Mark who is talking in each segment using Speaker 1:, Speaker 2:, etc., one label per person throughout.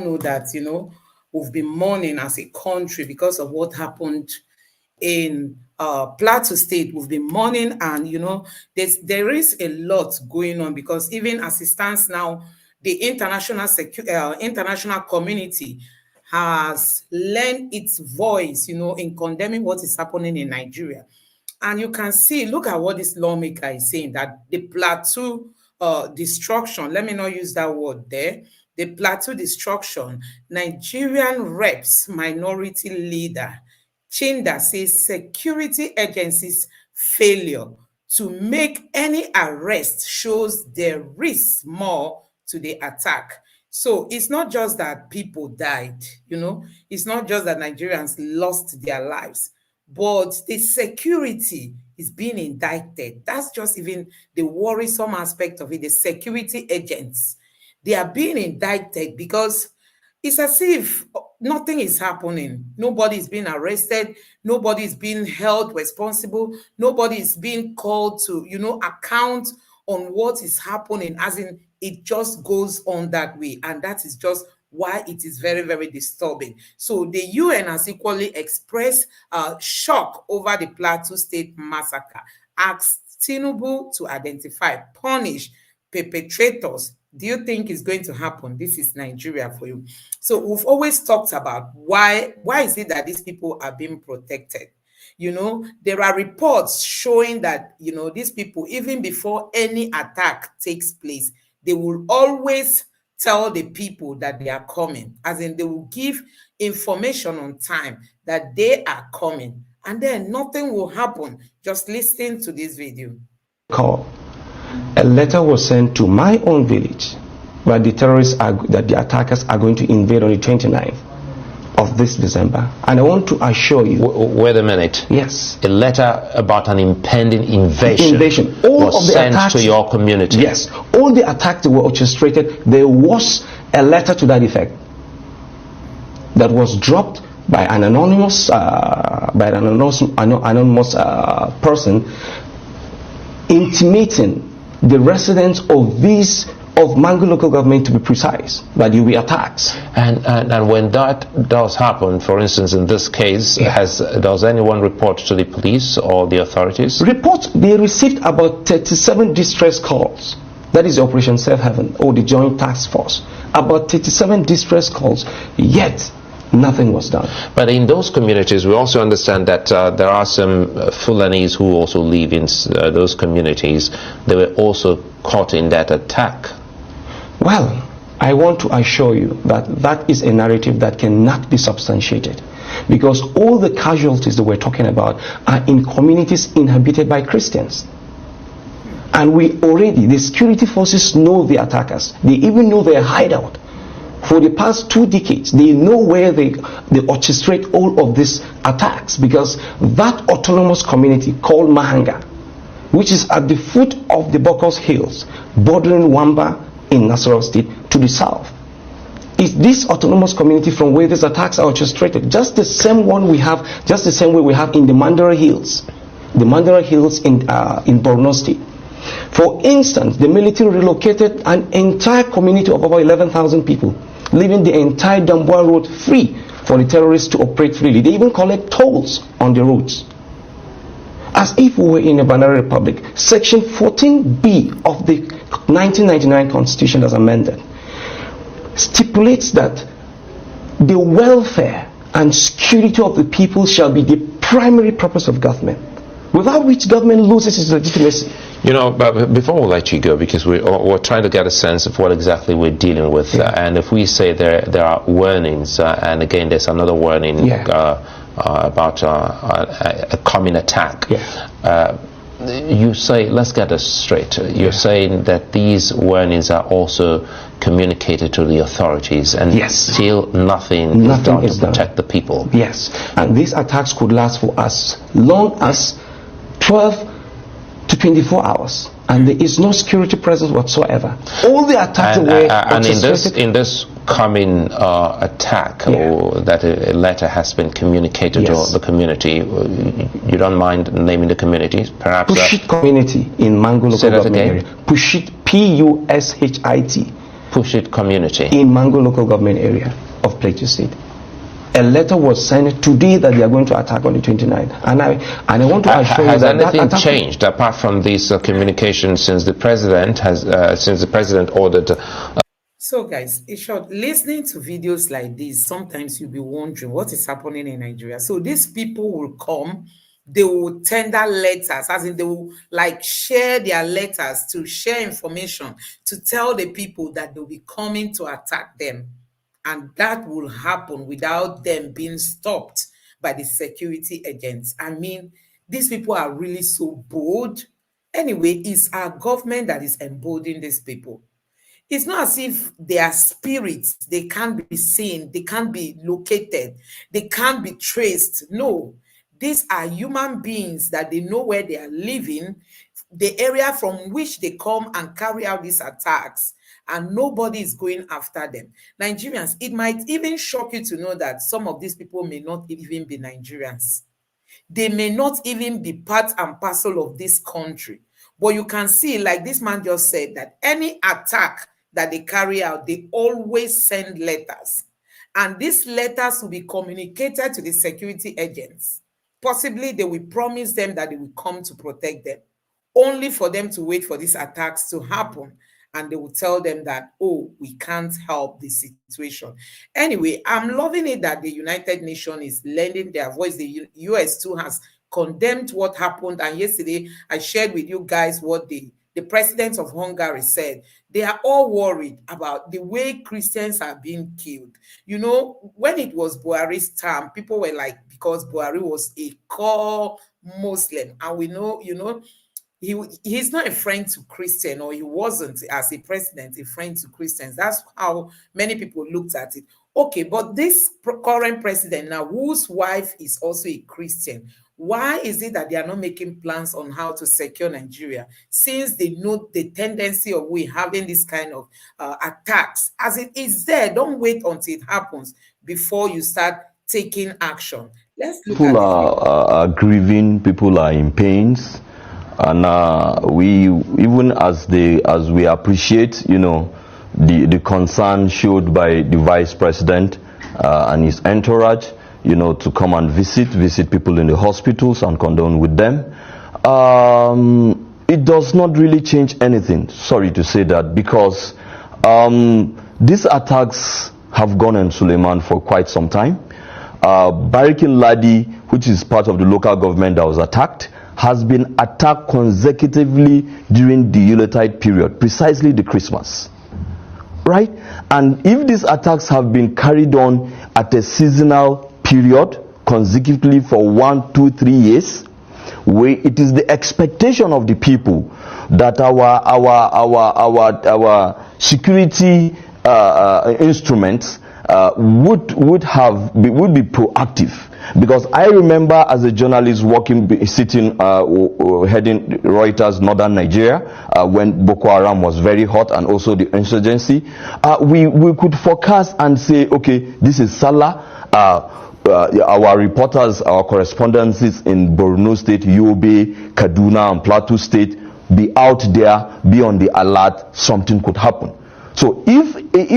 Speaker 1: know that, we've been mourning as a country because of what happened in Plateau State. We've been mourning, and there is a lot going on, because even as it stands now, the international community has lent its voice, in condemning what is happening in Nigeria. And you can see, look at what this lawmaker is saying, that the Plateau destruction, let me not use that word there, the Plateau destruction, Nigerian reps minority leader Chinda says security agencies' failure to make any arrest shows there is more to the attack. So it's not just that people died, it's not just that Nigerians lost their lives, but the security is being indicted. That's just even the worrisome aspect of it. The security agents, they are being indicted because it's as if nothing is happening. Nobody is being arrested. Nobody is being held responsible. Nobody is being called to, account on what is happening, as in it just goes on that way. And that is just why it is very, very disturbing. So the UN has equally expressed shock over the Plateau State massacre, asked Tinubu to identify, punish perpetrators. Do you think it's going to happen? This is Nigeria for you. So we've always talked about why is it that these people are being protected? There are reports showing that, these people, even before any attack takes place, they will always tell the people that they are coming, as in they will give information on time that they are coming, and then nothing will happen. Just listen to this video.
Speaker 2: Call. A letter was sent to my own village where the terrorists that the attackers are going to invade on the 29th of this December. And I want to assure you...
Speaker 3: Wait a minute.
Speaker 2: Yes.
Speaker 3: A letter about an impending invasion
Speaker 2: all
Speaker 3: was
Speaker 2: of the
Speaker 3: sent
Speaker 2: attacks,
Speaker 3: to your community.
Speaker 2: Yes. All the attacks that were orchestrated, there was a letter to that effect that was dropped by an anonymous person intimating the residents of Mangu local government, to be precise, that you will be attacked.
Speaker 3: And when that does happen, for instance, in this case, does anyone report to the police or the authorities?
Speaker 2: They received about 37 distress calls. That is Operation Safe Haven, or the Joint Task Force. About 37 distress calls, yet nothing was done.
Speaker 3: But in those communities, we also understand that there are some Fulanis who also live in those communities. They were also caught in that attack.
Speaker 2: Well, I want to assure you that that is a narrative that cannot be substantiated, because all the casualties that we're talking about are in communities inhabited by Christians. And the security forces know the attackers. They even know their hideout. For the past 2 decades, they know where they orchestrate all of these attacks, because that autonomous community called Mahanga, which is at the foot of the Bokos Hills, bordering Wamba in Nasarawa State to the south, is this autonomous community from where these attacks are orchestrated. Just the same way we have in the Mandara Hills, in Borno State. For instance, the military relocated an entire community of about 11,000 people, leaving the entire Damboa road free for the terrorists to operate freely. They even collect tolls on the roads, as if we were in a banana republic. Section 14B of the 1999 Constitution, as amended, stipulates that the welfare and security of the people shall be the primary purpose of government, without which government loses its legitimacy.
Speaker 3: But before we let you go, because we're trying to get a sense of what exactly we're dealing with, and if we say there are warnings, and again there's another warning about a coming attack. You say, let's get this straight, you're saying that these warnings are also communicated to the authorities, and still nothing is done to protect the people.
Speaker 2: Yes, and these attacks could last for as long as 12 to 24 hours, and there is no security presence whatsoever. All the attacks were
Speaker 3: and in this coming attack, or that a letter has been communicated to the community, you don't mind naming the community, perhaps?
Speaker 2: Pushit community in Mangu local government area. Pushit, Pushit.
Speaker 3: Pushit community.
Speaker 2: In Mango local government area of Plateau State. A letter was sent today that they are going to attack on the 29th. And I want to assure you that
Speaker 3: anything changed apart from this communication since the president ordered?
Speaker 1: So guys, in short, listening to videos like this, sometimes you'll be wondering what is happening in Nigeria. So these people will come, they will tender letters, as in they will like share their letters to share information, to tell the people that they'll be coming to attack them. And that will happen without them being stopped by the security agents. I mean, these people are really so bold. Anyway, it's our government that is emboldening these people. It's not as if they are spirits, they can't be seen, they can't be located, they can't be traced. No, these are human beings that they know where they are living, the area from which they come and carry out these attacks, and nobody is going after them. Nigerians, it might even shock you to know that some of these people may not even be Nigerians. They may not even be part and parcel of this country. But you can see, like this man just said, that any attack that they carry out, they always send letters. And these letters will be communicated to the security agents. Possibly they will promise them that they will come to protect them, only for them to wait for these attacks to happen. And they will tell them that, oh, we can't help the situation. Anyway, I'm loving it that the United Nations is lending their voice. The US too has condemned what happened. And yesterday, I shared with you guys what the president of Hungary said. They are all worried about the way Christians are being killed. You know, when it was Buhari's time, people were like, because Buhari was a core Muslim. And we know, you know, he's not a friend to Christian, or he wasn't as a president a friend to Christians. That's how many people looked at it. Okay, but this current president now, whose wife is also a Christian, why is it that they are not making plans on how to secure Nigeria, since they know the tendency of we having this kind of attacks? As it is there, don't wait until it happens before you start taking action. Let's look
Speaker 4: people
Speaker 1: at
Speaker 4: are grieving, people are in pains. And we, even as we appreciate, you know, the concern showed by the vice president and his entourage, you know, to come and visit people in the hospitals and condone with them, it does not really change anything. Sorry to say that, because these attacks have gone on Suleiman for quite some time. Barikin Ladi, which is part of the local government that was attacked, has been attacked consecutively during the Yuletide period, precisely the Christmas, right? And if these attacks have been carried on at a seasonal period consecutively for 1, 2, 3 years, it is the expectation of the people that our security instruments would be proactive. Because I remember as a journalist sitting heading Reuters Northern Nigeria when Boko Haram was very hot, and also the insurgency, we could forecast and say, okay, this is Salah. Our reporters, our correspondents in Borno State, Yobe, Kaduna, and Plateau State, be out there, be on the alert, something could happen. So if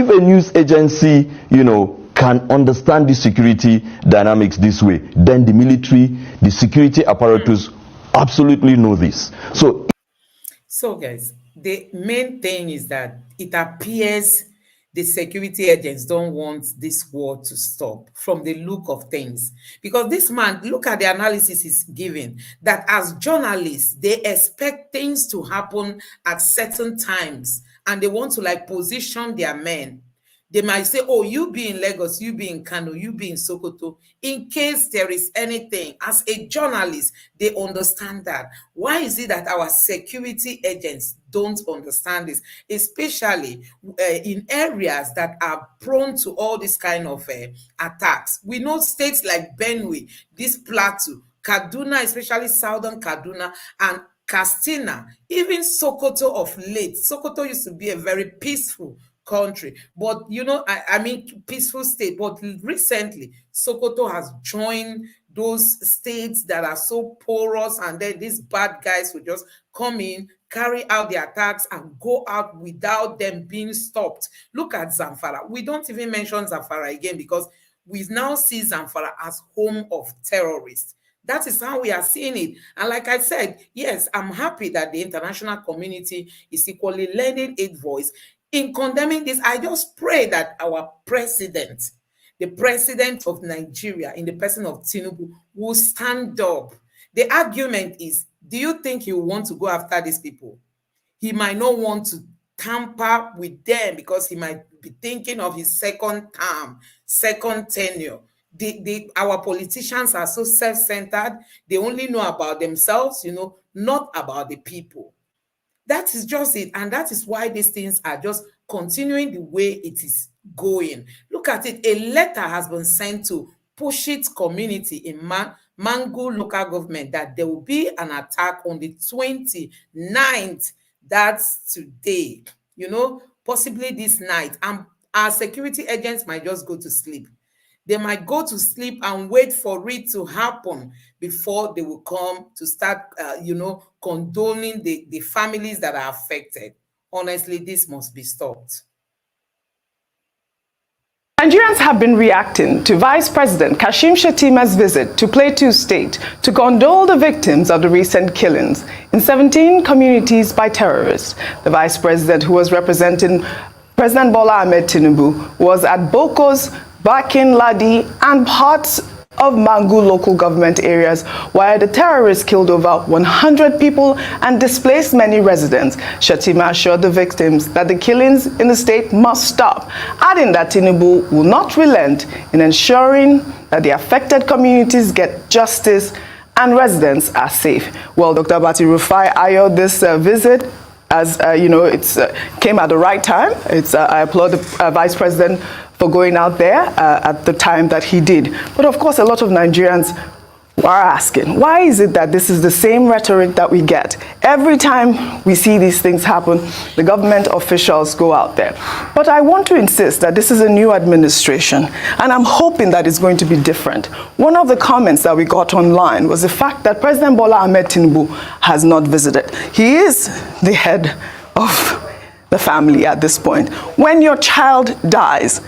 Speaker 4: a news agency, you know, can understand the security dynamics this way, then the military, the security apparatus absolutely know this.
Speaker 1: So guys, the main thing is that it appears the security agents don't want this war to stop, from the look of things. Because this man, look at the analysis he's giving, that as journalists, they expect things to happen at certain times, and they want to like position their men. They might say, oh, you be in Lagos, you be in Kano, you be in Sokoto, in case there is anything. As a journalist, they understand that. Why is it that our security agents don't understand this, especially in areas that are prone to all this kind of attacks? We know states like Benue, this Plateau, Kaduna, especially southern Kaduna, and Katsina, even Sokoto of late. Sokoto used to be a very peaceful country, but you know, I mean peaceful state, but recently Sokoto has joined those states that are so porous, and then these bad guys will just come in, carry out the attacks and go out without them being stopped. Look at Zamfara. We don't even mention Zamfara again because we now see Zamfara as home of terrorists. That is how we are seeing it. And like I said, yes, I'm happy that the international community is equally lending its voice in condemning this. I just pray that our president, the president of Nigeria, in the person of Tinubu, will stand up. The argument is, do you think he will want to go after these people? He might not want to tamper with them because he might be thinking of his second term, second tenure. Our politicians are so self-centered. They only know about themselves, not about the people. That is just it. And that is why these things are just continuing the way it is going. Look at it. A letter has been sent to Pushit community in Mangu local government that there will be an attack on the 29th. That's today, possibly this night. And our security agents might just go to sleep. They might go to sleep and wait for it to happen before they will come to start, condoning the families that are affected. Honestly, this must be stopped.
Speaker 5: Nigerians have been reacting to Vice President Kashim Shettima's visit to Plateau State to condole the victims of the recent killings in 17 communities by terrorists. The Vice President, who was representing President Bola Ahmed Tinubu, was at Boko's, Bakin, Ladi, and parts of Mangu local government areas where the terrorists killed over 100 people and displaced many residents. Shettima assured the victims that the killings in the state must stop, adding that Tinubu will not relent in ensuring that the affected communities get justice and residents are safe. Well, Dr. Bati Rufai ayo this visit as it came at the right time. I applaud the Vice President for going out there at the time that he did. But of course, a lot of Nigerians are asking, why is it that this is the same rhetoric that we get? Every time we see these things happen, the government officials go out there. But I want to insist that this is a new administration, and I'm hoping that it's going to be different. One of the comments that we got online was the fact that President Bola Ahmed Tinubu has not visited. He is the head of the family at this point. When your child dies,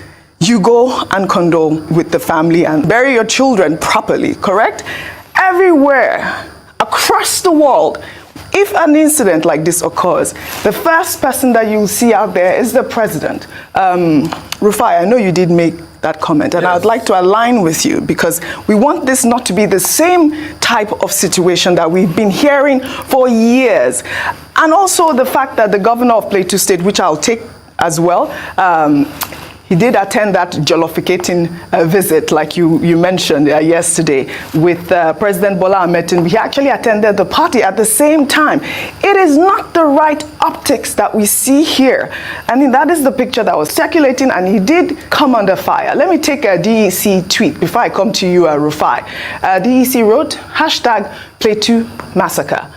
Speaker 5: you go and condole with the family and bury your children properly, correct? Everywhere, across the world, if an incident like this occurs, the first person that you'll see out there is the president. Rufai, I know you did make that comment, and yes. I would like to align with you because we want this not to be the same type of situation that we've been hearing for years. And also the fact that the governor of Plateau State, which I'll take as well, he did attend that jollificating visit, like you mentioned yesterday, with President Bola Ahmed Tinubu. He actually attended the party at the same time. It is not the right optics that we see here. I mean, that is the picture that was circulating, and he did come under fire. Let me take a DEC tweet before I come to you, Rufai. DEC wrote, #Plateau Massacre.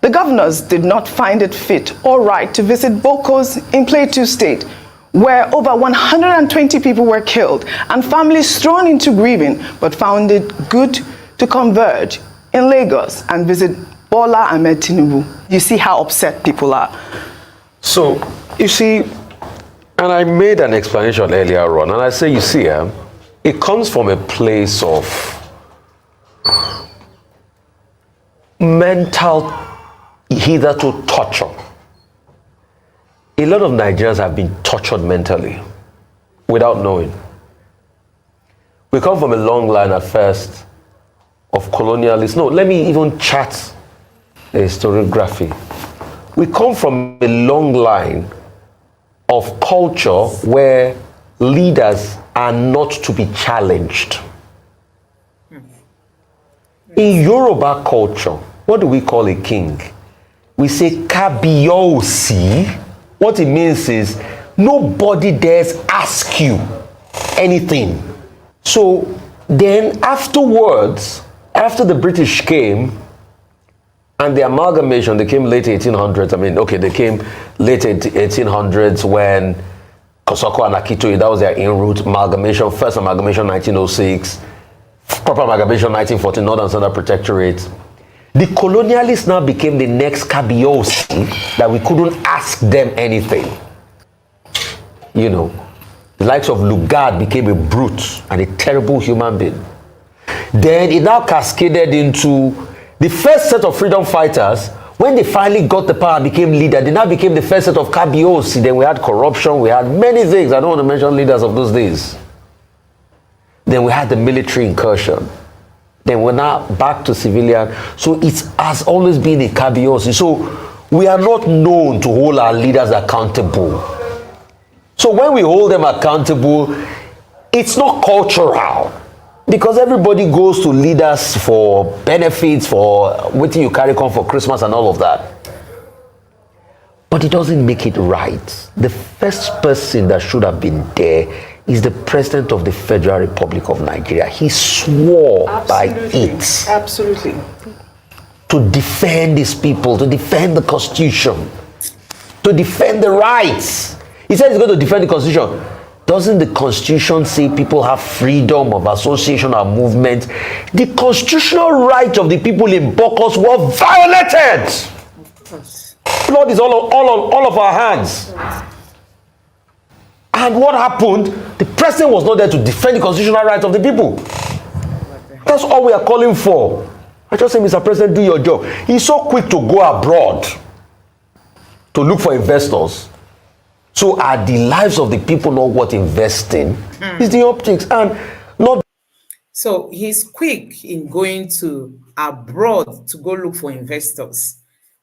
Speaker 5: The governors did not find it fit or right to visit Bokos in Plateau State, where over 120 people were killed and families thrown into grieving, but found it good to converge in Lagos and visit Bola Ahmed Tinubu. You see how upset people are.
Speaker 6: So, you see, and I made an explanation earlier on, and I say, you see, it comes from a place of mental hitherto torture. A lot of Nigerians have been tortured mentally without knowing. We come from a long line at first of colonialists. No, let me even chat a historiography. We come from a long line of culture where leaders are not to be challenged. In Yoruba culture, what do we call a king? We say Kabiyesi. What it means is nobody dares ask you anything. So then afterwards, after the British came and the amalgamation, they came late 1800s. I mean, okay, they came late 1800s when Kosoko and Akitoye, that was their in-route amalgamation. First amalgamation 1906, proper amalgamation 1914, Northern Southern Protectorate. The colonialists now became the next Kabiosi that we couldn't ask them anything. You know, the likes of Lugard became a brute and a terrible human being. Then it now cascaded into the first set of freedom fighters. When they finally got the power and became leader, they now became the first set of Kabiosi. Then we had corruption, we had many things. I don't want to mention leaders of those days. Then we had the military incursion. Then we're now back to civilian. So it has always been a Kabiosi. So we are not known to hold our leaders accountable. So when we hold them accountable, it's not cultural. Because everybody goes to leaders for benefits, for what you carry on for Christmas and all of that. But it doesn't make it right. The first person that should have been there is the President of the Federal Republic of Nigeria. He swore by it.
Speaker 5: Absolutely.
Speaker 6: To defend his people, to defend the Constitution, to defend the rights. He said he's going to defend the Constitution. Doesn't the Constitution say people have freedom of association and movement? The constitutional right of the people in Bokos were violated. Blood is all of our hands. And what happened? The president was not there to defend the constitutional rights of the people. That's all we are calling for. I just say, Mr. President, do your job. He's so quick to go abroad to look for investors. So are the lives of the people not worth investing? It's the optics and not.
Speaker 1: So he's quick in going to abroad to go look for investors.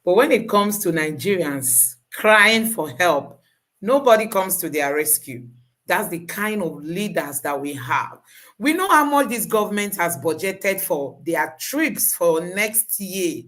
Speaker 1: But when it comes to Nigerians crying for help, nobody comes to their rescue. That's the kind of leaders that we have. We know how much this government has budgeted for their trips for next year.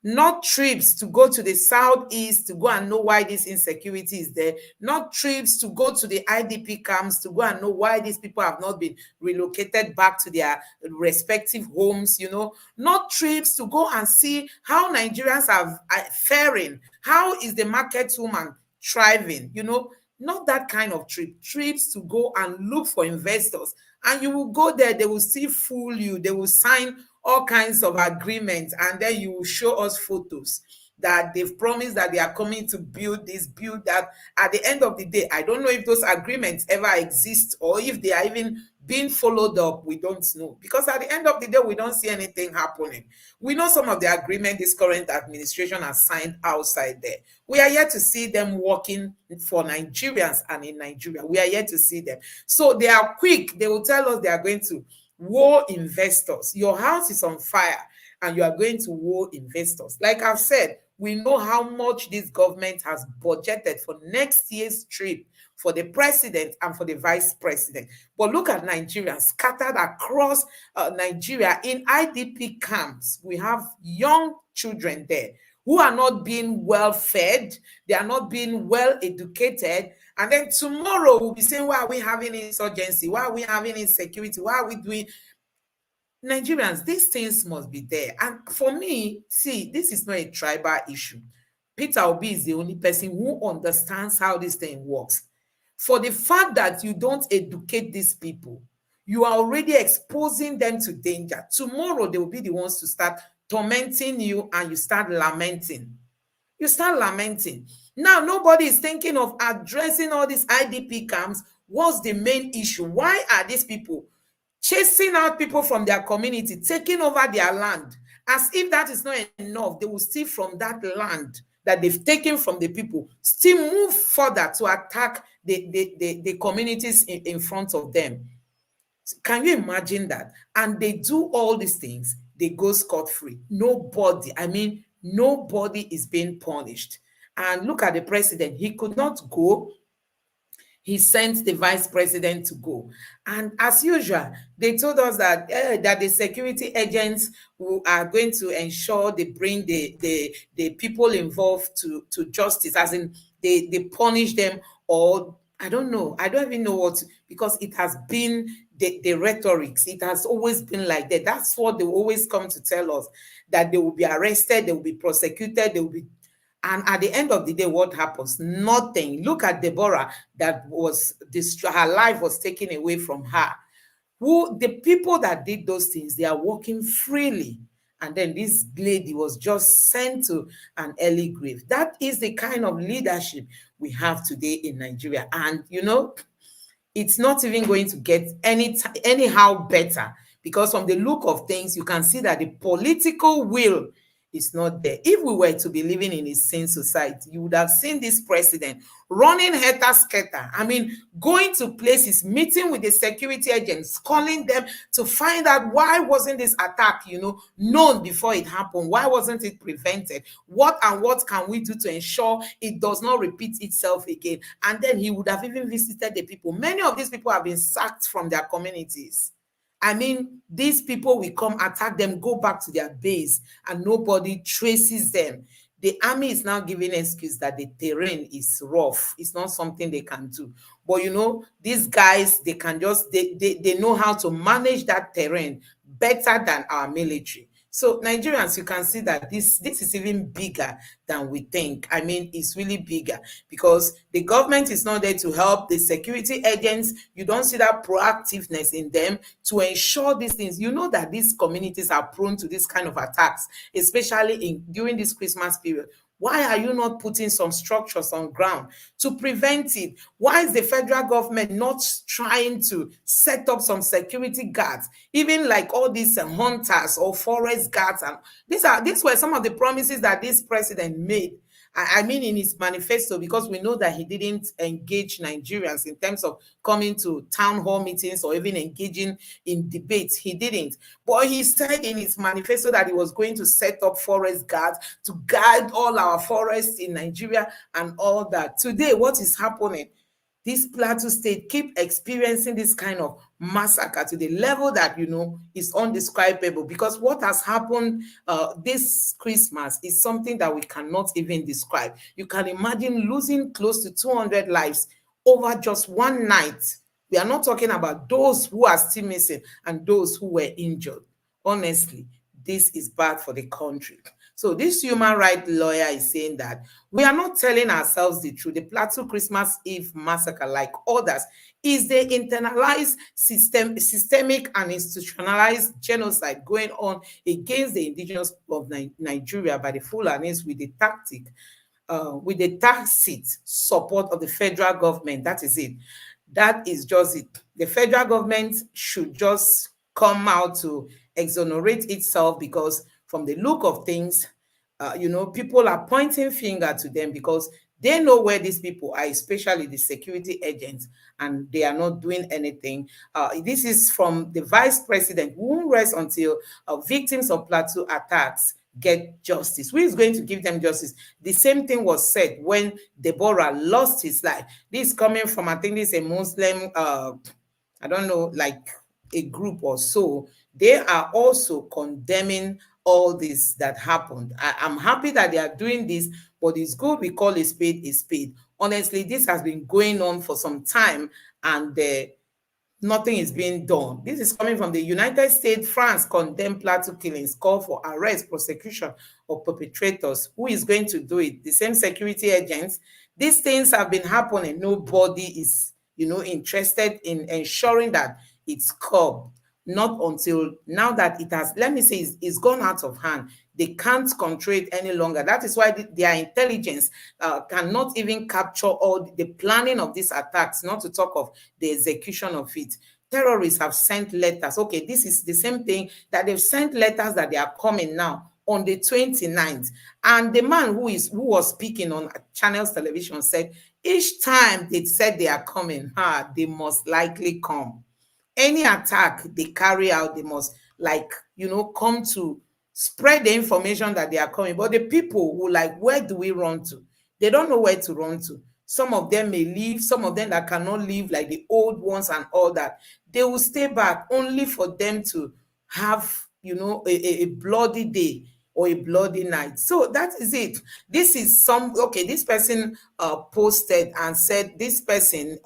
Speaker 1: Not trips to go to the southeast to go and know why this insecurity is there. Not trips to go to the IDP camps to go and know why these people have not been relocated back to their respective homes, you know. Not trips to go and see how Nigerians are faring. How is the market woman thriving, you know. Not that kind of trip. Trips to go and look for investors. And you will go there, they will still fool you. They will sign all kinds of agreements, and then you will show us photos that they've promised that they are coming to build this, build that. At the end of the day, I don't know if those agreements ever exist or if they are even being followed up. We don't know, because at the end of the day, we don't see anything happening. We know some of the agreement this current administration has signed outside there. We are yet to see them working for Nigerians and in Nigeria. We are yet to see them. So they are quick. They will tell us they are going to war investors. Your house is on fire and you are going to war investors. Like I've said, we know how much this government has budgeted for next year's trip for the president and for the vice president. But look at Nigerians scattered across Nigeria in IDP camps. We have young children there who are not being well fed. They are not being well educated. And then tomorrow we'll be saying, why are we having insurgency? Why are we having insecurity? Why are we doing? Nigerians, these things must be there. And for me, see, this is not a tribal issue. Peter Obi is the only person who understands how this thing works. For the fact that you don't educate these people, you are already exposing them to danger. Tomorrow, they will be the ones to start tormenting you and you start lamenting. You start lamenting. Now, nobody is thinking of addressing all these IDP camps. What's the main issue? Why are these people chasing out people from their community, taking over their land? As if that is not enough, they will steal from that land that they've taken from the people, still move further to attack the communities in front of them. Can you imagine that? And they do all these things, they go scot-free. Nobody, I mean, nobody is being punished. And look at the president. He could not go. He sent the vice president to go. And as usual, they told us that, that the security agents who are going to ensure they bring the people involved to justice, as in they punish them, or I don't know. I don't even know what, because it has been the rhetorics. It has always been like that. That's what they always come to tell us, that they will be arrested, they will be prosecuted, they will be. And at the end of the day, what happens? Nothing. Look at Deborah, that was her life was taken away from her. The people that did those things, they are walking freely. and then this lady was just sent to an early grave. That is the kind of leadership we have today in Nigeria. And, you know, it's not even going to get anyhow better, because from the look of things, you can see that the political will is not there. If we were to be living in a sane society, you would have seen this president running helter-skelter. I mean, going to places, meeting with the security agents, calling them to find out why wasn't this attack, you know, known before it happened? Why wasn't it prevented? What can we do to ensure it does not repeat itself again? And then he would have even visited the people. Many of these people have been sacked from their communities. I mean, these people will come, attack them, go back to their base, and nobody traces them. The army is now giving excuse that the terrain is rough. It's not something they can do. But you know, these guys, they can just, they know how to manage that terrain better than our military. So Nigerians, you can see that this is even bigger than we think. I mean, it's really bigger, because the government is not there to help the security agents. You don't see that proactiveness in them to ensure these things. You know that these communities are prone to this kind of attacks, especially during this Christmas period. Why are you not putting some structures on ground to prevent it? Why is the federal government not trying to set up some security guards, even like all these hunters or forest guards? And these were some of the promises that this president made. I mean, in his manifesto, because we know that he didn't engage Nigerians in terms of coming to town hall meetings or even engaging in debates. He didn't. But he said in his manifesto that he was going to set up forest guards to guard all our forests in Nigeria and all that. Today, what is happening? This Plateau state keep experiencing this kind of massacre to the level that, you know, is undescribable, because what has happened this Christmas is something that we cannot even describe. You can imagine losing close to 200 lives over just one night. We are not talking about those who are still missing and those who were injured. Honestly, this is bad for the country. So this human rights lawyer is saying that we are not telling ourselves the truth. The Plateau Christmas Eve massacre, like others, is the internalized systemic and institutionalized genocide going on against the indigenous people of Nigeria by the Fulanis with the tacit support of the federal government. That is it. That is just it. The federal government should just come out to exonerate itself, because from the look of things, you know, people are pointing finger to them because they know where these people are, especially the security agents, and they are not doing anything. This is from the vice president, who won't rest until victims of Plateau attacks get justice. Who is going to give them justice? The same thing was said when Deborah lost his life. This is coming from, I think this is a Muslim, I don't know, like a group or so. They are also condemning all this that happened. I'm happy that they are doing this, but it's good we call a spade a spade. Honestly, this has been going on for some time, and nothing is being done. This is coming from the United States. France condemned Plateau killings, call for arrest, prosecution of perpetrators. Who is going to do it? The same security agents. These things have been happening. Nobody is, you know, interested in ensuring that it's curbed. Not until now that it has, let me say, it's gone out of hand. They can't control it any longer. That is why their intelligence cannot even capture all the planning of these attacks, not to talk of the execution of it. Terrorists have sent letters. Okay, this is the same thing that they've sent letters that they are coming now on the 29th. And the man who was speaking on Channels Television said, each time they said they are coming, they must likely come. Any attack they carry out, they must, like, you know, come to spread the information that they are coming. But the people who, like, where do we run to? They don't know where to run to. Some of them may leave, some of them that cannot leave, like the old ones and all that, they will stay back only for them to have, you know, a bloody day or a bloody night. So that is it. This is this person posted and said this person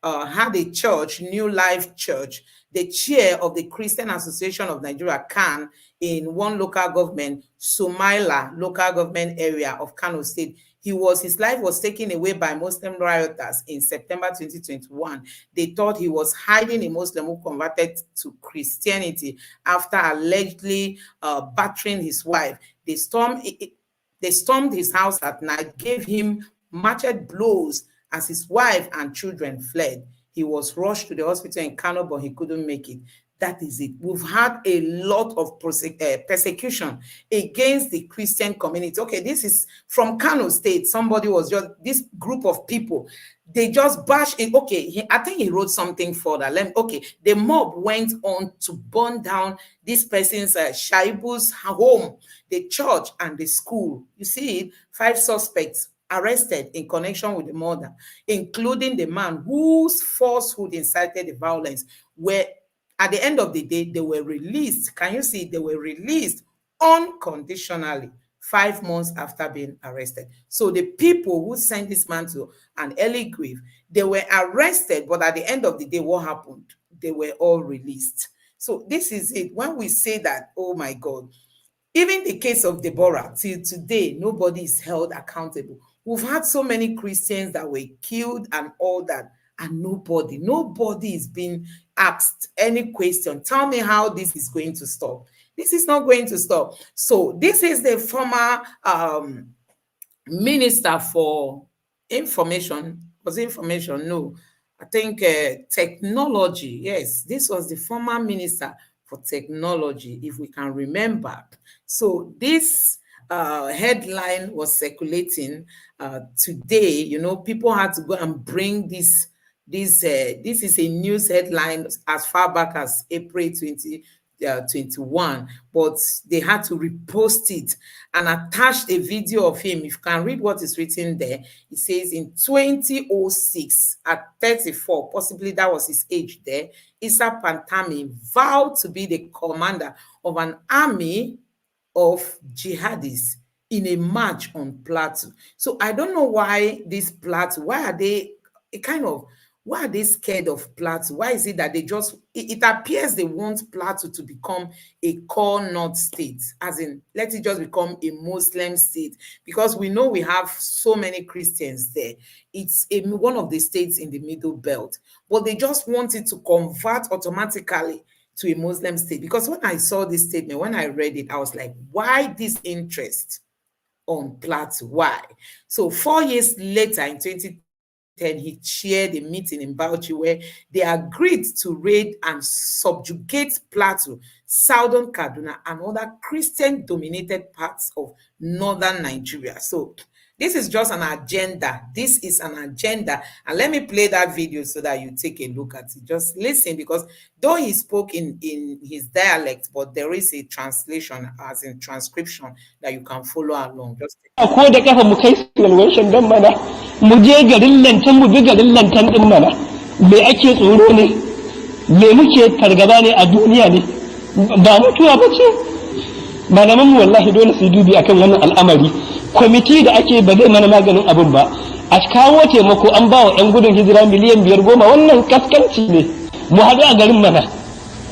Speaker 1: had a church, New Life Church, the chair of the Christian Association of Nigeria, Cant, in one local government, Sumaila local government area of Kano State. His life was taken away by Muslim rioters in September 2021. They thought he was hiding a Muslim who converted to Christianity after allegedly battering his wife. They stormed his house at night, gave him machete blows as his wife and children fled. He was rushed to the hospital in Kano, but he couldn't make it. That is it. We've had a lot of persecution against the Christian community. Okay, this is from Kano State. Somebody was just, this group of people, they just bashed it. Okay, I think he wrote something further. Okay, the mob went on to burn down this person's Shaibu's home, the church, and the school. You see it, 5 suspects arrested in connection with the murder, including the man whose falsehood incited the violence, where at the end of the day, they were released. Can you see? They were released unconditionally 5 months after being arrested. So the people who sent this man to an early grave, they were arrested, but at the end of the day, what happened? They were all released. So this is it. When we say that, oh my God, even the case of Deborah, till today, nobody is held accountable. We've had so many Christians that were killed and all that, and nobody is being asked any question. Tell me how this is going to stop. This is not going to stop. So this is the former minister for information. Was it information? No, I think technology. Yes, this was the former minister for technology, if we can remember. So this headline was circulating today. You know, people had to go and bring this. This is a news headline as far back as April 2021, but they had to repost it and attach a video of him. If you can read what is written there, it says in 2006, at 34, possibly that was his age there, Issa Pantami vowed to be the commander of an army of jihadists in a march on Plateau. So I don't know why this Plateau, why are they scared of Plateau? Why is it that they just, it appears they want Plateau to become a core north state, as in, let it just become a Muslim state, because we know we have so many Christians there. It's one of the states in the middle belt, but they just want it to convert automatically to a Muslim state. Because when I saw this statement, when I read it, I was like, why this interest on Plateau? Why? So 4 years later, in 2010, he chaired a meeting in Bauchi where they agreed to raid and subjugate Plateau, southern Kaduna, and other Christian-dominated parts of northern Nigeria. So this is just an agenda. This is an agenda. And let me play that video so that you take a look at it. Just listen, because though he spoke in his dialect, but there is a translation, as in transcription, that you can follow along. Just
Speaker 7: kwamiti da ake ba zai mana maganin abin ba a kawo taimako an ba wa 'yan gudun hijira miliyan 5-10 wannan kaskanci ne mu haɗu a garin mana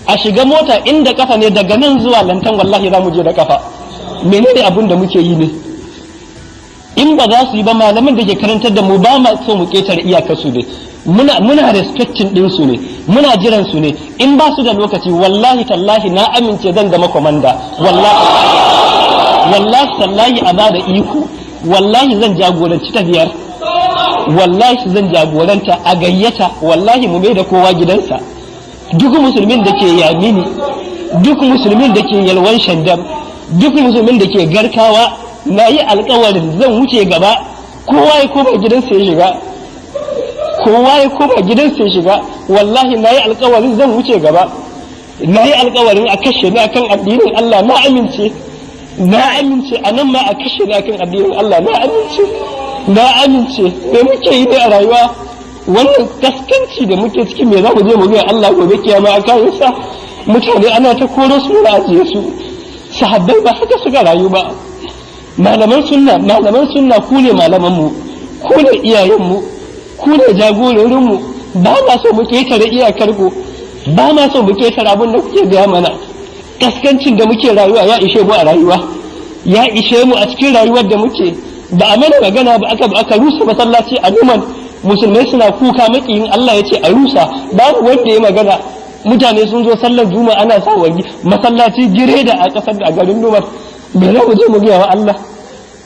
Speaker 7: a shiga mota inda kafa ne daga nan zuwa lantan wallahi za mu je da kafa menene abin da muke yi ne in ba za su yi ba malamin da ke karantar da mu ba ma so mu ketare iyakar su ne muna respecting din su ne muna jiran su ne in ba su da lokaci wallahi tallahi na amince zan zama komanda wallahi tallahi a ba da iko wallahi zan jagoranci tafiyar wallahi zan jagoranta a gayyata wallahi mu mai da kowa gidansa duk musulmin da ke yamini duk musulmin da ke yalwan shandam duk musulmin da ke garkawa na yi alkawarin zan wuce gaba kowa ya koma gidansa ya shiga wallahi na yi alkawarin zan wuce gaba na yi alkawarin a kashe ni akan addinin Allah na amince a nan ma a kashe ni akan addinin Allah na amince me muke yi ne a rayuwa wannan kaskanci da muke ciki me za mu je mu ga Allah gobe kiyama a kayan sa mutane ana ta koro su na ajiye su sahabbai ba haka suka rayu ba malaman sunna ku ne malaman mu ku ne iyayen mu ku ne jagororin mu ba ma so mu ketare iyakar ku ba ma so mu ketare abin da kuke gaya mana kaskancin da muke rayuwa ya ishe mu a rayuwa ya ishe mu a cikin rayuwar da muke ba a mana magana ba aka rusa masallaci a Numan musulmai suna kuka makiyin Allah ya ce a rusa babu wanda ya magana mutane sun zo sallar juma'a ana sa wangi masallaci gireda a kasar a garin Numan me za mu je mu ga wa Allah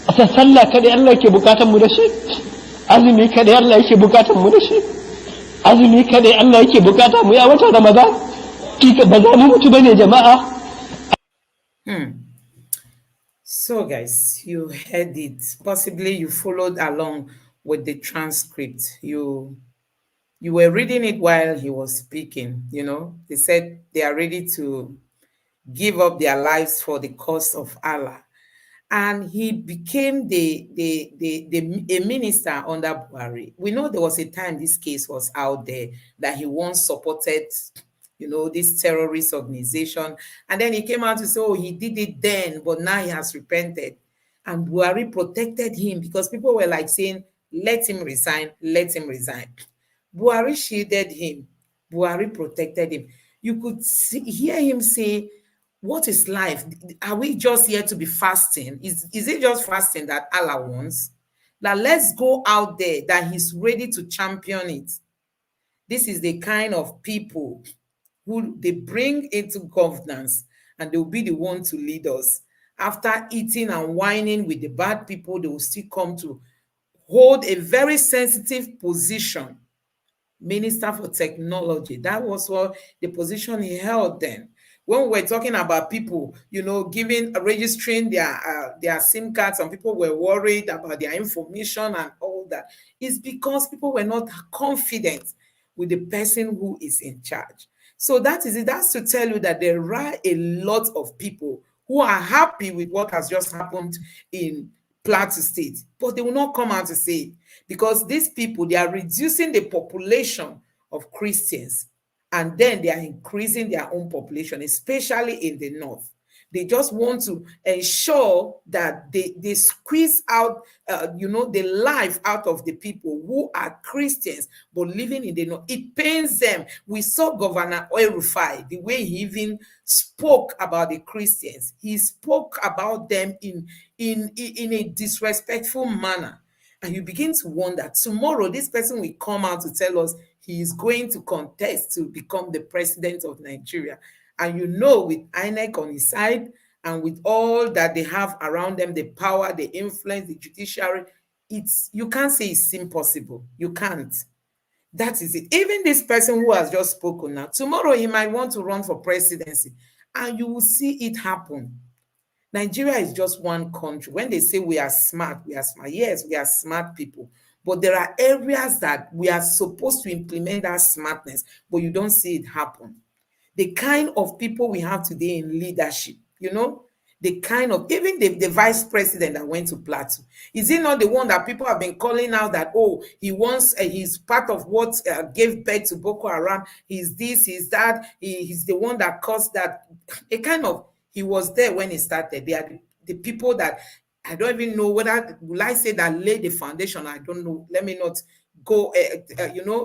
Speaker 7: a sallah kadai Allah yake bukatan mu da shi azumi kadai Allah yake bukatan mu da shi azumi kadai Allah yake bukata mu ya wata Ramadan ba za mu mutu bane jama'a.
Speaker 1: So guys, you heard it. Possibly you followed along with the transcript. You were reading it while he was speaking. You know, they said they are ready to give up their lives for the cause of Allah. And he became a minister under Buhari. We know there was a time this case was out there that he once supported, you know, this terrorist organization. And then he came out to say, oh, he did it then, but now he has repented. And Buhari protected him because people were like saying, let him resign, let him resign. Buhari shielded him. Buhari protected him. You could hear him say, what is life? Are we just here to be fasting? Is it just fasting that Allah wants? That let's go out there, that he's ready to champion it. This is the kind of people who they bring into governance, and they will be the one to lead us. After eating and whining with the bad people, they will still come to hold a very sensitive position. Minister for Technology, that was what the position he held then. When we were talking about people, you know, registering their SIM cards, some people were worried about their information and all that. It's because people were not confident with the person who is in charge. So that is it. That's to tell you that there are a lot of people who are happy with what has just happened in Plateau State, but they will not come out to say it because these people, they are reducing the population of Christians, and then they are increasing their own population, especially in the north. They just want to ensure that they squeeze out, the life out of the people who are Christians but living in the north. It pains them. We saw Governor Rufai, the way he even spoke about the Christians. He spoke about them in a disrespectful manner. And you begin to wonder, tomorrow this person will come out to tell us he is going to contest to become the president of Nigeria. And you know, with INEC on his side and with all that they have around them, the power, the influence, the judiciary, you can't say it's impossible. You can't. That is it. Even this person who has just spoken now, tomorrow he might want to run for presidency, and you will see it happen. Nigeria is just one country. When they say we are smart, we are smart. Yes, we are smart people. But there are areas that we are supposed to implement that smartness, but you don't see it happen. The kind of people we have today in leadership, you know, the kind of, even the vice president that went to Plateau, is he not the one that people have been calling out that, oh, he's part of what gave birth to Boko Haram, he's this, he's that, he's the one that caused that. He was there when he started. They are the people that, I don't even know whether, will I say that laid the foundation? I don't know. Let me not go,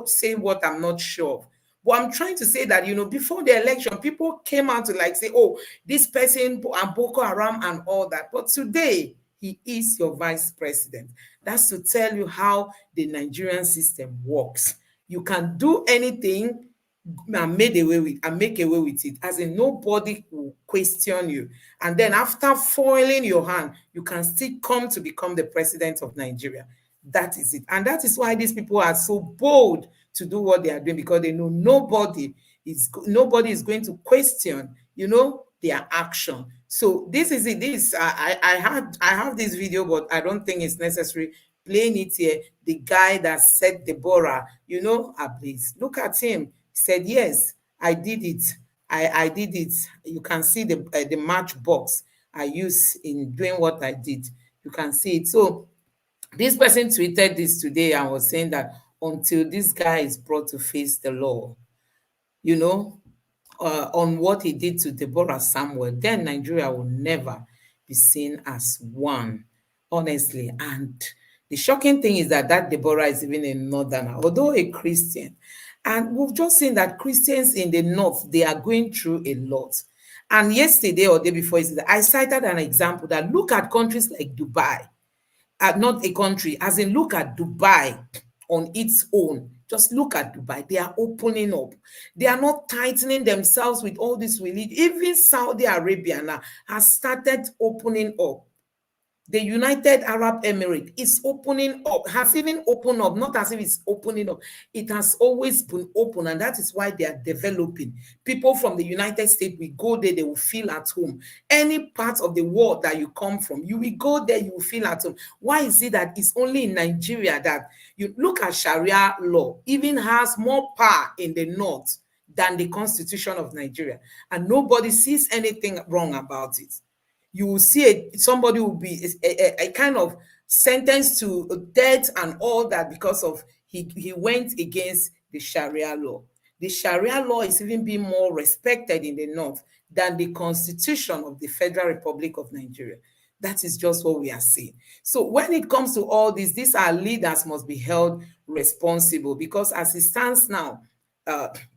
Speaker 1: say what I'm not sure of. But I'm trying to say that, before the election, people came out to say, oh, this person and Boko Haram and all that. But today, he is your vice president. That's to tell you how the Nigerian system works. You can do anything and make away with it, as in nobody will question you. And then after foiling your hand, you can still come to become the president of Nigeria. That is it. And that is why these people are so bold to do what they are doing, because they know nobody is going to question, their action. So this is it. I have this video, but I don't think it's necessary playing it here. The guy that set Deborah, ablaze. Look at him. He said, yes, I did it. I did it. You can see the matchbox I used in doing what I did. You can see it. So this person tweeted this today and was saying that until this guy is brought to face the law, on what he did to Deborah Samuel, then Nigeria will never be seen as one, honestly. And the shocking thing is that Deborah is even a northerner, although a Christian. And we've just seen that Christians in the north, they are going through a lot. And yesterday or day before, I cited an example that look at countries like Dubai. not a country, as in look at Dubai on its own. Just look at Dubai. They are opening up. They are not tightening themselves with all this religion. Even Saudi Arabia now has started opening up. The United Arab Emirates is opening up, has even opened up, not as if it's opening up. It has always been open, and that is why they are developing. People from the United States will go there, they will feel at home. Any part of the world that you come from, you will go there, you will feel at home. Why is it that it's only in Nigeria that you look at Sharia law, even has more power in the north than the Constitution of Nigeria, and nobody sees anything wrong about it? You will see somebody will be a kind of sentenced to death and all that because of he went against the Sharia law. The Sharia law is even being more respected in the north than the Constitution of the Federal Republic of Nigeria. That is just what we are seeing. So when it comes to all this, these our leaders must be held responsible, because as it stands now,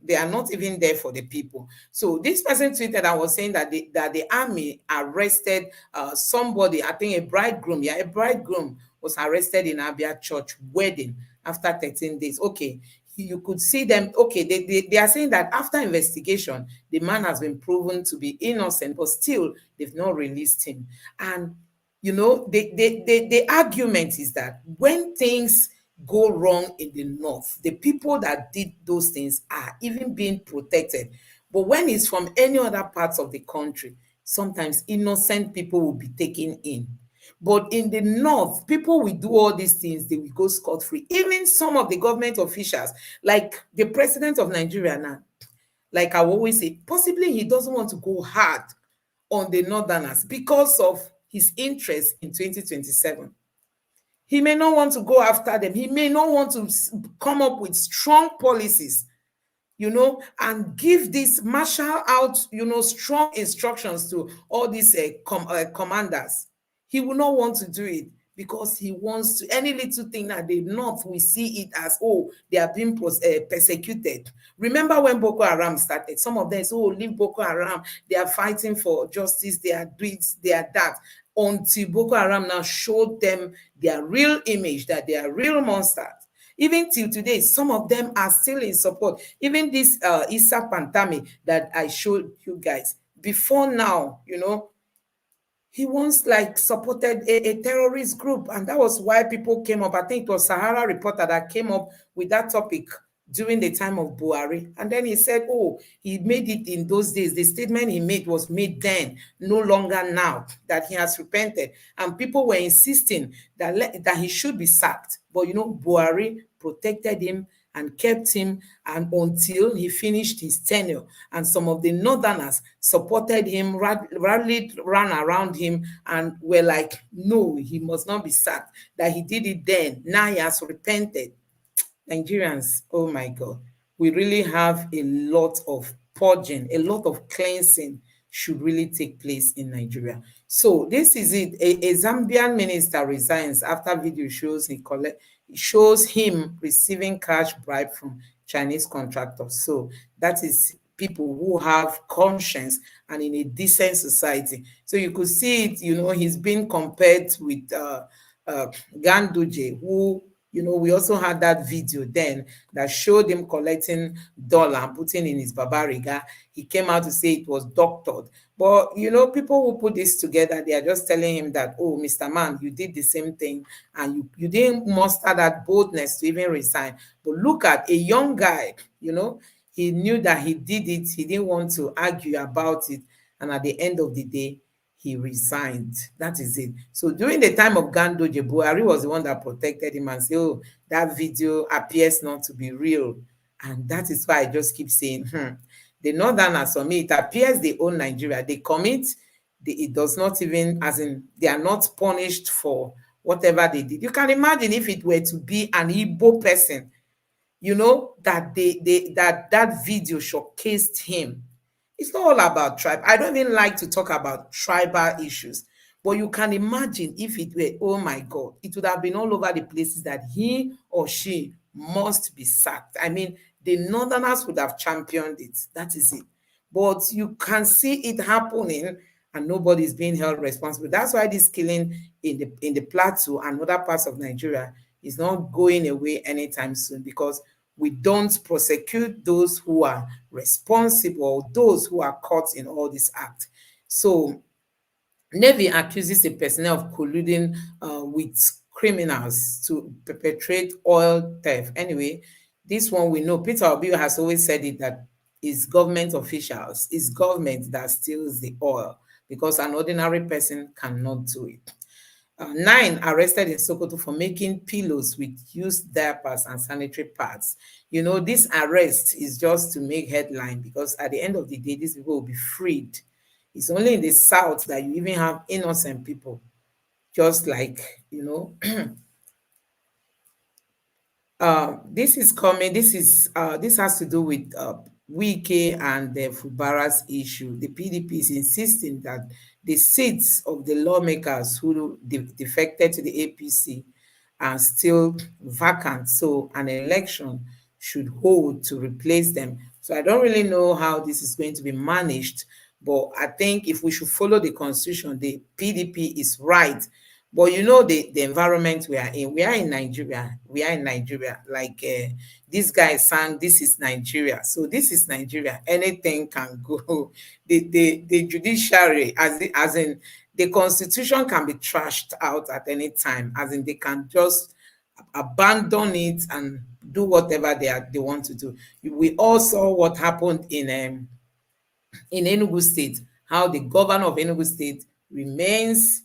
Speaker 1: they are not even there for the people. So this person tweeted and was saying that the army arrested somebody, I think a bridegroom. Yeah, a bridegroom was arrested in Abia church wedding after 13 days. Okay, you could see them. Okay, they are saying that after investigation, the man has been proven to be innocent, but still they've not released him. And you know, the argument is that when things go wrong in the north, the people that did those things are even being protected. But when it's from any other parts of the country, sometimes innocent people will be taken in. But in the north, people will do all these things, they will go scot-free. Even some of the government officials, like the president of Nigeria now, like I always say, possibly he doesn't want to go hard on the northerners because of his interest in 2027. He may not want to go after them. He may not want to come up with strong policies, you know, and give this marshal out, you know, strong instructions to all these commanders. He will not want to do it because he wants to, any little thing that the North will see it as, oh, they are being persecuted. Remember when Boko Haram started, some of them say, oh, leave Boko Haram, they are fighting for justice, they are doing, they are that. Until Boko Haram now showed them their real image, that they are real monsters. Even till today, some of them are still in support. Even this Issa Pantami that I showed you guys, before now, you know, he once like supported a terrorist group, and that was why people came up. I think it was Sahara Reporter that came up with that topic during the time of Buhari. And then he said, oh, he made it in those days. The statement he made was made then, no longer now, that he has repented. And people were insisting that he should be sacked. But, you know, Buhari protected him and kept him, and until he finished his tenure. And some of the northerners supported him, rallied, ran around him, and were like, no, he must not be sacked, that he did it then. Now he has repented. Nigerians, oh my God, we really have a lot of purging, a lot of cleansing should really take place in Nigeria. So this is it. A Zambian minister resigns after video shows shows him receiving cash bribe from Chinese contractors. So that is people who have conscience and in a decent society. So you could see it, you know, he's been compared with Ganduje, who, you know, we also had that video then that showed him collecting dollar and putting in his babariga. He came out to say it was doctored. But, you know, people who put this together, they are just telling him that, oh, Mr. Man, you did the same thing and you didn't muster that boldness to even resign. But look at a young guy, you know, he knew that he did it. He didn't want to argue about it. And at the end of the day, he resigned. That is it. So during the time of Ganduje, Buhari was the one that protected him and said, oh, that video appears not to be real. And that is why I just keep saying, the northerners, for me, it appears they own Nigeria. They commit, it does not even, as in, they are not punished for whatever they did. You can imagine if it were to be an Igbo person, you know, that that video showcased him. It's not all about tribe. I don't even like to talk about tribal issues. But you can imagine if it were, oh my God, it would have been all over the places that he or she must be sacked. I mean, the northerners would have championed it. That is it. But you can see it happening, and nobody is being held responsible. That's why this killing in the Plateau and other parts of Nigeria is not going away anytime soon, because we don't prosecute those who are responsible, those who are caught in all this act. So Navy accuses the personnel of colluding with criminals to perpetrate oil theft. Anyway, this one we know. Peter Abia has always said it, that it's government officials, it's government that steals the oil, because an ordinary person cannot do it. 9 arrested in Sokoto for making pillows with used diapers and sanitary pads. You know, this arrest is just to make headline, because at the end of the day, these people will be freed. It's only in the South that you even have innocent people, just like, you know, this is coming. This has to do with Wike and the Fubara's issue. The PDP is insisting that the seats of the lawmakers who defected to the APC are still vacant, so an election should hold to replace them. So I don't really know how this is going to be managed, but I think if we should follow the constitution, the PDP is right. But you know, the environment we are in Nigeria. We are in Nigeria. Like this guy sang, this is Nigeria. So this is Nigeria. Anything can go. The judiciary, as in the constitution, can be trashed out at any time. As in, they can just abandon it and do whatever they want to do. We all saw what happened in Enugu State, how the governor of Enugu State remains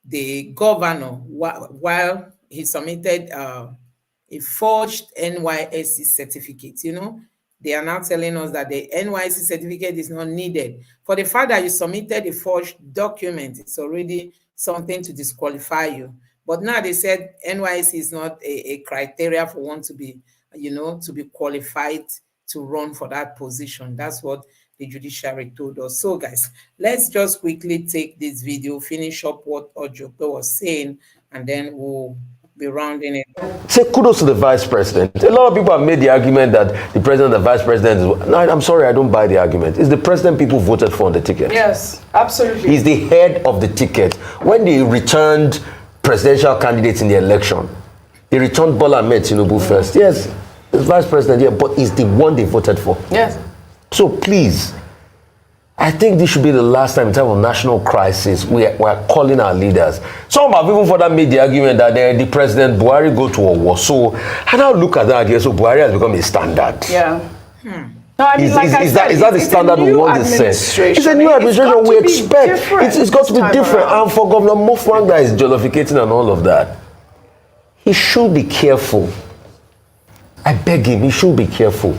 Speaker 1: the governor while he submitted a forged NYSC certificate. You know, they are now telling us that the NYSC certificate is not needed. For the fact that you submitted a forged document, it's already something to disqualify you. But now they said NYSC is not a criteria for one to be, you know, to be qualified to run for that position. That's what the judiciary told us. So guys, let's just quickly take this video, finish up what Ojoke was saying, and then we'll be rounding it.
Speaker 6: Say kudos to the vice president. A lot of people have made the argument that the president and the vice president is... No, I'm sorry, I don't buy the argument. It's the president people voted for on the ticket.
Speaker 5: Yes, absolutely.
Speaker 6: He's the head of the ticket. When they returned presidential candidates in the election, they returned Bola Ahmed Tinubu first. Yes, the vice president, yeah, but he's the one they voted for.
Speaker 5: Yes.
Speaker 6: So please, I think this should be the last time in time of national crisis we're calling our leaders. Some have even further made the argument that the president Buhari go to a war. So I now look at that argument. So Buhari has become a standard.
Speaker 5: Yeah. No, I mean,
Speaker 6: is that the standard we want to set? It's a new administration we expect. It's got to be different. And for Governor Mofwanga is jollificating and all of that. He should be careful. I beg him, he should be careful.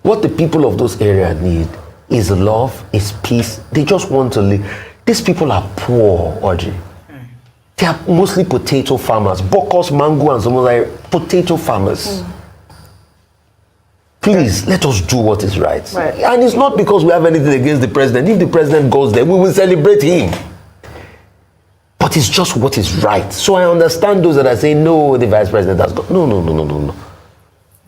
Speaker 6: What the people of those areas need is love, is peace. They just want to live. These people are poor, Audrey. They are mostly potato farmers. Bokos, mango, and some other potato farmers. Please, let us do what is right. And it's not because we have anything against the president. If the president goes there, we will celebrate him. But it's just what is right. So I understand those that are saying, no, the vice president has got... No.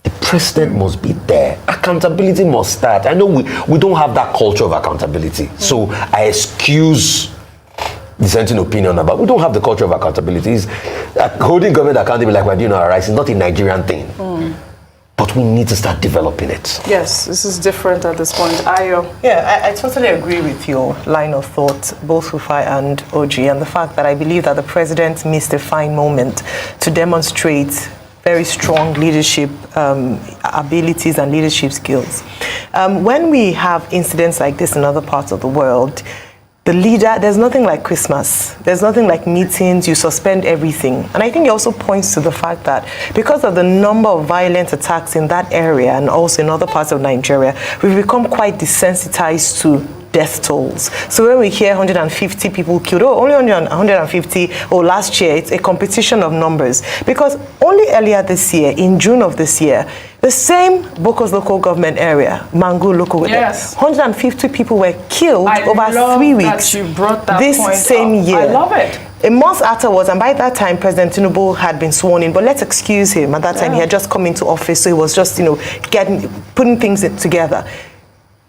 Speaker 6: The president must be there. Accountability must start. I know we don't have that culture of accountability. So I excuse dissenting opinion about... We don't have the culture of accountability. Holding government accountable like we're doing our rights is not a Nigerian thing. But we need to start developing it.
Speaker 5: Yes, this is different at this point. Ayo.
Speaker 8: Yeah, I totally agree with your line of thought, both Rufai and Oji, and the fact that I believe that the president missed a fine moment to demonstrate very strong leadership abilities and leadership skills. When we have incidents like this in other parts of the world, the leader, there's nothing like Christmas. There's nothing like meetings, you suspend everything. And I think it also points to the fact that because of the number of violent attacks in that area and also in other parts of Nigeria, we've become quite desensitized to death tolls. So when we hear 150 people killed, only 150, last year, it's a competition of numbers. Because only earlier this year, in June of this year, the same Bokos local government area, Mangu local, 150 people were killed over 3 weeks.
Speaker 5: That you brought that
Speaker 8: this
Speaker 5: point
Speaker 8: same
Speaker 5: up.
Speaker 8: year.
Speaker 5: I love it.
Speaker 8: A month afterwards, and by that time, President Tinubu had been sworn in, but let's excuse him. At that time, he had just come into office, so he was just, putting things together.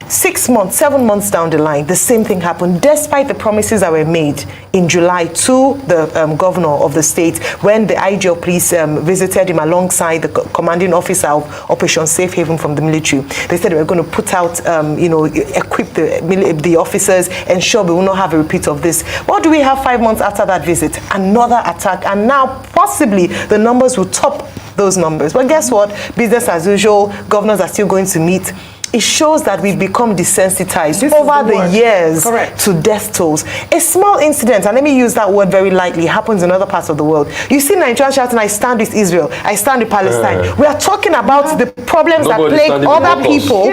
Speaker 8: 6 months, 7 months down the line, the same thing happened, despite the promises that were made in July to the governor of the state when the IG of police visited him alongside the commanding officer of Operation Safe Haven from the military. They said they were going to put out, equip the officers, ensure we will not have a repeat of this. What do we have 5 months after that visit? Another attack, and now possibly the numbers will top those numbers. But guess what? Business as usual, governors are still going to meet. It shows that we've become desensitized over the years to death tolls. A small incident, and let me use that word very lightly, happens in other parts of the world. You see Nigerians shouting, I stand with Israel, I stand with Palestine. We are talking about the problems that plague other people.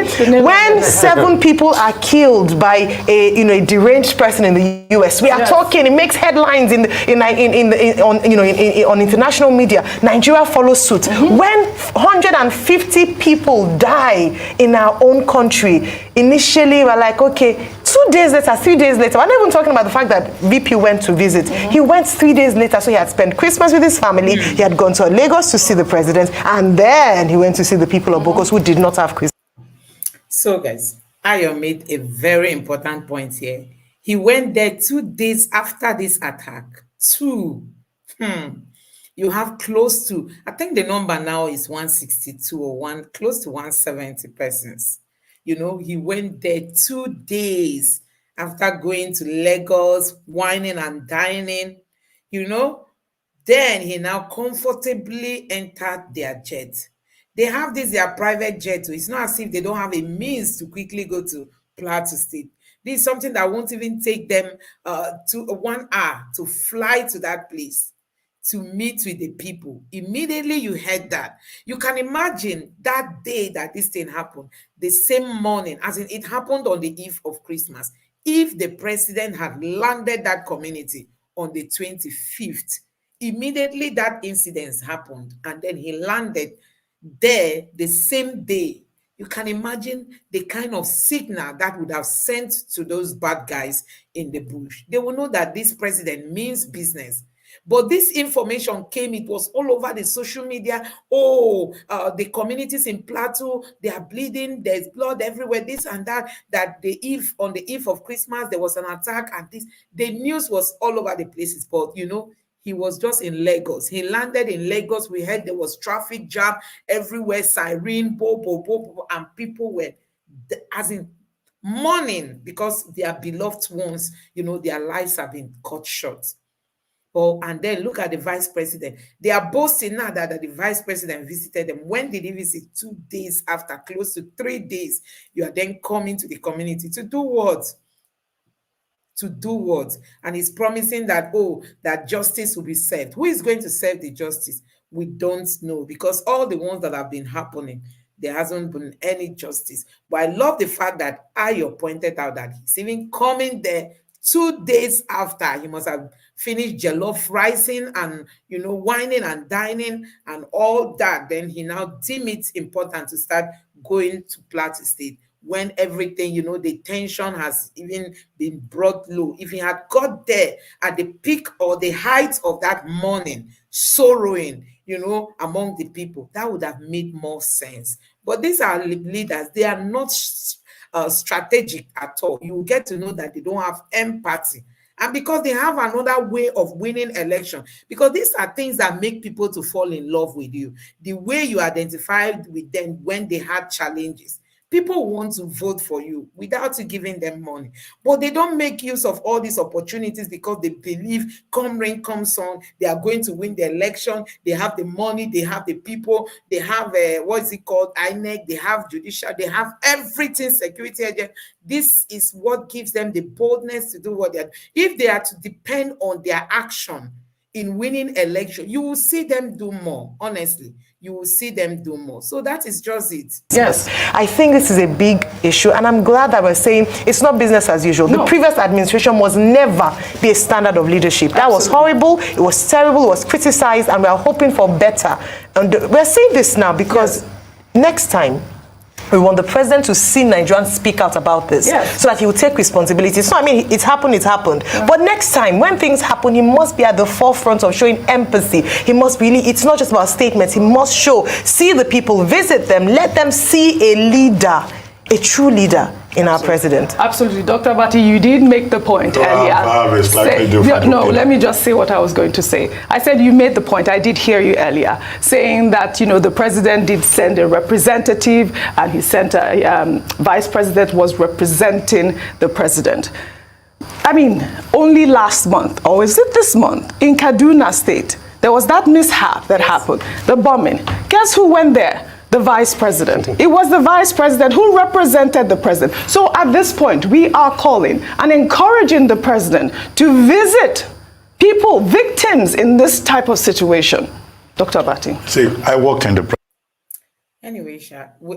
Speaker 8: When 7 people are killed by a deranged person in the US, we are talking, it makes headlines on international media. Nigeria follows suit. When 150 people die in our own country, initially we're like, okay, 2 days later, 3 days later, we're not even talking about the fact that VP went to visit. He went 3 days later, so he had spent Christmas with his family, he had gone to Lagos to see the president, and then he went to see the people of Bokos who did not have Christmas.
Speaker 1: So guys, Ayo made a very important point here. He went there 2 days after this attack. You have close to, I think the number now is 162 or close to 170 persons. He went there 2 days after going to Lagos, whining and dining, Then he now comfortably entered their jet. They have their private jet. It's not as if they don't have a means to quickly go to Plateau State. This is something that won't even take them to 1 hour to fly to that place to meet with the people. Immediately you heard that. You can imagine that day that this thing happened, the same morning, as in it happened on the eve of Christmas. If the president had landed that community on the 25th, immediately that incident happened, and then he landed there the same day. You can imagine the kind of signal that would have sent to those bad guys in the bush. They will know that this president means business. But this information came, it was all over the social media. The communities in Plateau, they are bleeding, there's blood everywhere, this and that, on the eve of Christmas, there was an attack, and the news was all over the places. But, he was just in Lagos. He landed in Lagos. We heard there was traffic jam everywhere, siren, and people were, as in, mourning because their beloved ones, their lives have been cut short. And then look at the vice president. They are boasting now that the vice president visited them. When did he visit? 2 days after, close to 3 days. You are then coming to the community to do what? To do what? And he's promising that, that justice will be served. Who is going to serve the justice? We don't know, because all the ones that have been happening, there hasn't been any justice. But I love the fact that Ayo pointed out that he's even coming there 2 days after. He must have finished jollof rising and, whining and dining and all that. Then he now deemed it important to start going to Plateau State when everything, the tension has even been brought low. If he had got there at the peak or the height of that morning, sorrowing, among the people, that would have made more sense. But these are leaders. They are not strategic at all. You will get to know that they don't have empathy. And because they have another way of winning election, because these are things that make people to fall in love with you. The way you identified with them when they had challenges. People want to vote for you without you giving them money. But they don't make use of all these opportunities because they believe come rain, come sun, they are going to win the election. They have the money, they have the people, they have, INEC, they have judicial, they have everything, security agent. This is what gives them the boldness to do what they are. If they are to depend on their action in winning election, you will see them do more, honestly. You will see them do more. So that is just it.
Speaker 8: Yes, I think this is a big issue, and I'm glad that we're saying it's not business as usual. No. The previous administration must never be a standard of leadership. That was horrible, it was terrible, it was criticized, and we are hoping for better. And we're saying this now because next time, we want the president to see Nigerians speak out about this, so that he will take responsibility. So, it happened. Yeah. But next time, when things happen, he must be at the forefront of showing empathy. He must really, it's not just about statements. He must see the people, visit them, let them see a leader, a true leader in our president.
Speaker 5: Absolutely. Dr. Bati, you did make the point earlier. Let me just say what I was going to say. I said you made the point. I did hear you earlier saying that, the president did send a representative and he sent a vice president was representing the president. I mean, only last month, or is it this month, in Kaduna State, there was that mishap that happened, the bombing. Guess who went there? The vice president. It was the vice president who represented the president. So at this point, we are calling and encouraging the president to visit people, victims in this type of situation. Dr. Bati.
Speaker 9: See, I worked in the...
Speaker 1: Anyway,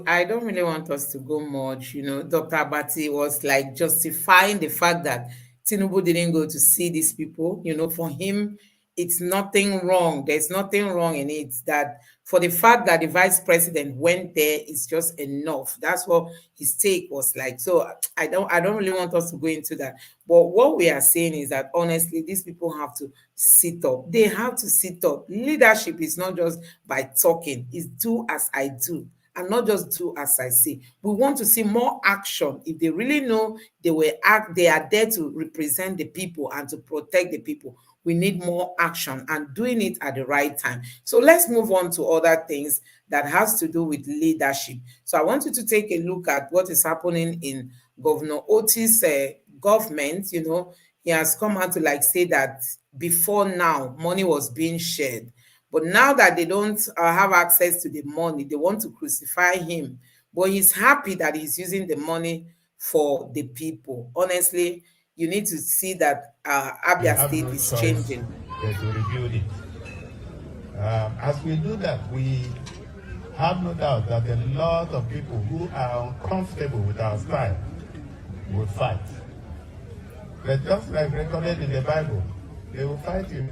Speaker 1: I don't really want us to go much. Dr. Bati was like justifying the fact that Tinubu didn't go to see these people. For him, it's nothing wrong. There's nothing wrong in it. That for the fact that the vice president went there is just enough. That's what his take was like. So I don't really want us to go into that. But what we are saying is that honestly, these people have to sit up. They have to sit up. Leadership is not just by talking. It's do as I do. And not just do as I say. We want to see more action. If they really know they are there to represent the people and to protect the people. We need more action and doing it at the right time. So let's move on to other things that has to do with leadership. So I want you to take a look at what is happening in Governor Oti's government. He has come out to say that before now, money was being shared. But now that they don't have access to the money, they want to crucify him. But he's happy that he's using the money for the people. Honestly, you need to see that Abia State is changing.
Speaker 10: To rebuild it. As we do that, we have no doubt that a lot of people who are uncomfortable with our style will fight. But just like recorded in the Bible, they will fight you.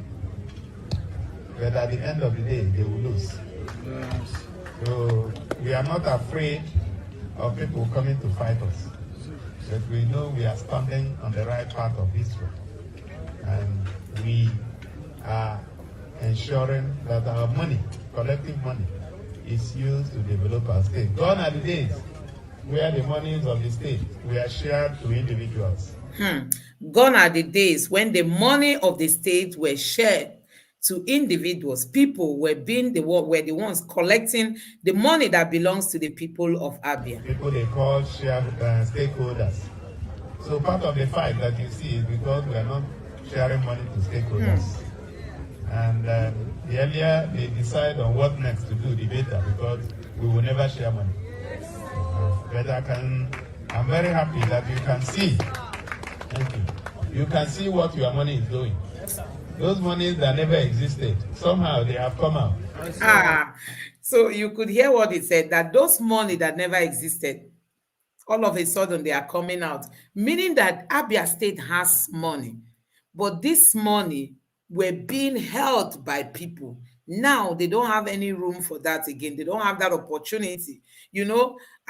Speaker 10: But at the end of the day, they will lose. Yes. So we are not afraid of people coming to fight us. But we know we are standing on the right path of history. And we are ensuring that our money, collective money, is used to develop our state. Gone are the days where the monies of the state were shared to individuals.
Speaker 1: Gone are the days when the money of the state were shared to individuals. People were the ones collecting the money that belongs to the people of Abia.
Speaker 10: People they call stakeholders. So part of the fight that you see is because we are not sharing money to stakeholders. And the earlier they decide on what next to do, the better, because we will never share money. But I'm very happy that you can see. Thank you. You can see what your money is doing. Those monies that never existed, somehow they have come out.
Speaker 1: So you could hear what it said, that those money that never existed, all of a sudden they are coming out, meaning that Abia State has money, but this money were being held by people. Now they don't have any room for that again. They don't have that opportunity,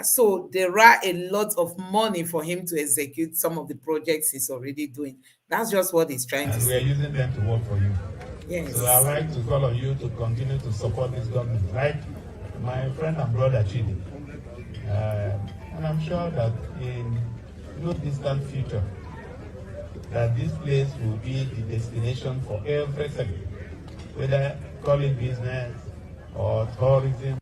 Speaker 1: So there are a lot of money for him to execute some of the projects he's already doing. That's just what he's trying to say.
Speaker 10: We are using them to work for you.
Speaker 1: Yes.
Speaker 10: So I'd like to call on you to continue to support this government, like my friend and brother Chidi. And I'm sure that in no distant future, that this place will be the destination for every sector, whether call it business or tourism.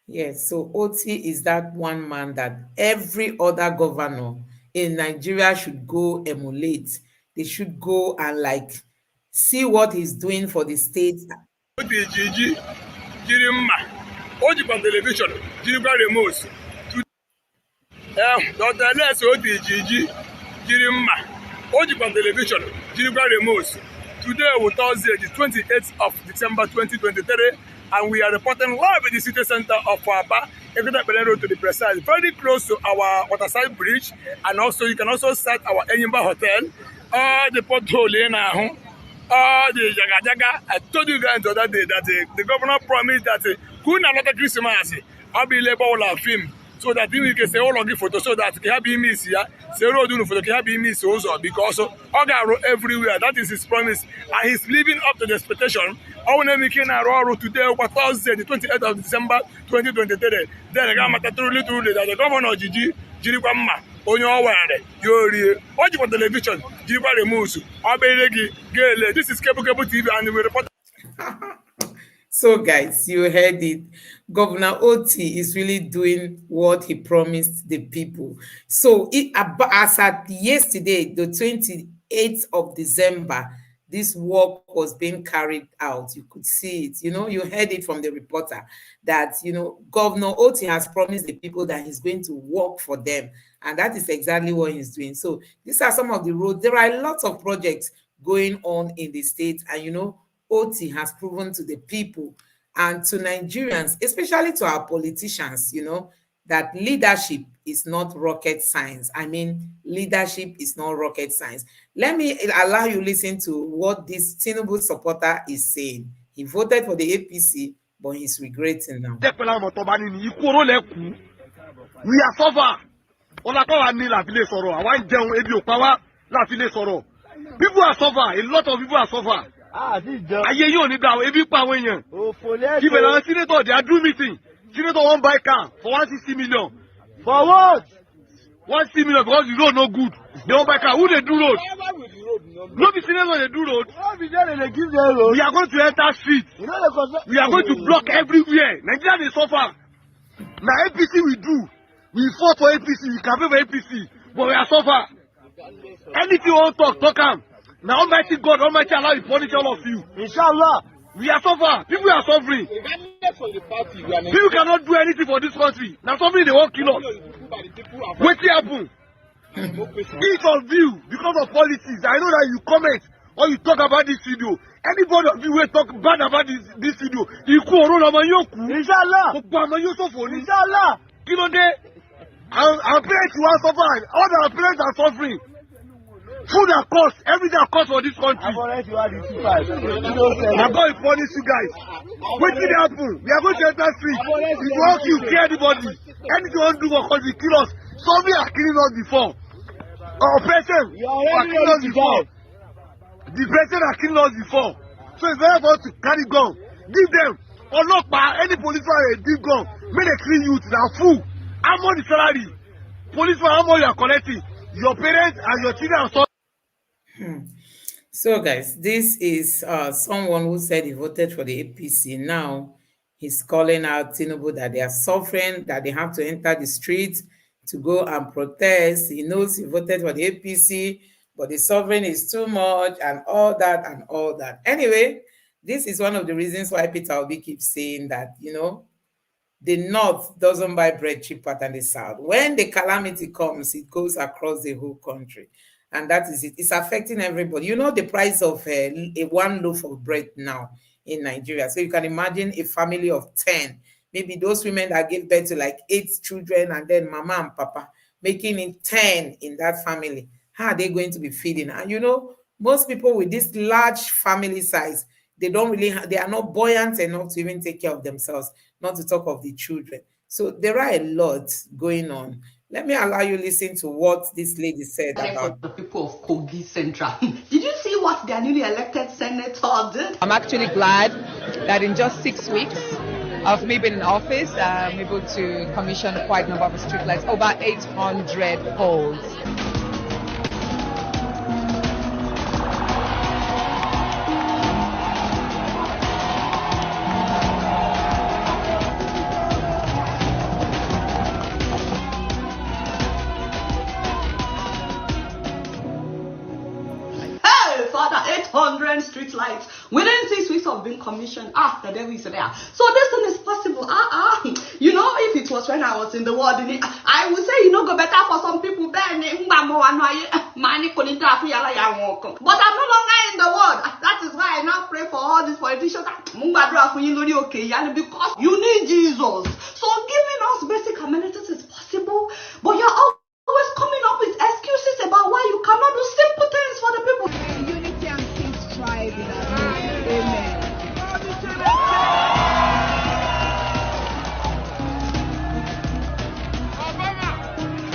Speaker 1: Yes, so Oti is that one man that every other governor in Nigeria should go emulate. They should go and see what he's doing for the state.
Speaker 11: Today was Thursday, the 28th of December 2023, and we are reporting live at the city center of Abia, Road to be precise, very close to our waterside bridge, and also you can also start our Enyimba Hotel, the pothole in the Jaga. I told you guys the other day that the governor promised that not Christmas, I'll be labor film. So that we can say all of the photos so that can be miss here. Say road for can be miss also because Oga everywhere. That is his promise, and he's living up to the expectation Our name is today, Thursday, the 28th of December 2023. Then I got truly that the governor Gigi Kwama on your way. You're watching on television. Jiba Remusu, Abelegi, Gale. This is Cable TV, and we report.
Speaker 1: So, guys, you heard it. Governor Oti is really doing what he promised the people. So, as at yesterday, the 28th of December, this work was being carried out. You could see it. You know, you heard it from the reporter that, you know, Governor Oti has promised the people that he's going to work for them. And that is exactly what he's doing. So, these are some of the roads. There are lots of projects going on in the state. And, you know, Oti has proven to the people and to Nigerians, especially to our politicians, you know, that leadership is not rocket science. I mean, leadership is not rocket science. Let me allow you listen to what this Tinubu supporter is saying. He voted for the APC, but he's regretting now.
Speaker 9: We are suffer. People are suffer. A lot of people are suffer. Aye you need that every power yen. Give a senator they are doing meeting. Senator won't buy car for 160 million. For what? 160 million because the road no good. They won't buy car. Who they do road? No be senator they do road. We are going to enter streets. We are going to block everywhere. Nigeria they suffer. Now APC we do. We fought for APC. We campaign for APC. But we are suffer. Anything you want to talk am. Now Almighty God, Almighty Allah will punish all of you. Inshallah. We are suffering. People are suffering. People cannot do anything for this country. Now something they won't kill us. What happen? Each of you, because of politics, I know that you comment or you talk about this video. Anybody of you will talk bad about this video. You go around Inshallah. Inshallah. You know our parents who are suffering. All our parents are suffering. Food are cost, everything are cost for this country. I'm going to punish you guys. What did happen? We are going to enter street. If you want to kill anybody, anything you want to do for country, kill us. Somebody are killing us before. Our president are killing us before. The president are killing us before. So it's very important to carry gun. Give them, or not by any policeman give gun. Make a clean youth, they are full. How much the salary? Policeman, how much you are collecting? Your parents and your children are so.
Speaker 1: So, guys, this is someone who said he voted for the APC. Now, he's calling out Tinubu that they are suffering, that they have to enter the streets to go and protest. He knows he voted for the APC, but the suffering is too much and all that and all that. Anyway, this is one of the reasons why Peter Obi keeps saying that, you know, the North doesn't buy bread cheaper than the South. When the calamity comes, it goes across the whole country. And that is it. It's affecting everybody. You know the price of one loaf of bread now in Nigeria. So you can imagine a family of 10. Maybe those women that gave birth to like 8 children and then mama and papa, making it 10 in that family. How are they going to be feeding? And you know, most people with this large family size, they don't really, they are not buoyant enough to even take care of themselves, not to talk of the children. So there are a lot going on. Let me allow you listen to what this lady said about
Speaker 12: the people of Kogi Central. Did you see what their newly elected senator did?
Speaker 13: I'm actually glad that in just 6 weeks of me being in office, I'm able to commission quite a number of streetlights, over 800 poles.
Speaker 12: Street lights within 6 weeks of being commissioned. The devil is there. So this thing is possible. You know, if it was when I was in the world, I would say, you know, go better for some people. But I'm no longer in the world. That is why I now pray for all these politicians. Because you need Jesus. So giving us basic amenities is possible, but you're always coming up with excuses about why you cannot do simple things for the people.
Speaker 13: Unity and peace thrive in our midst. Amen.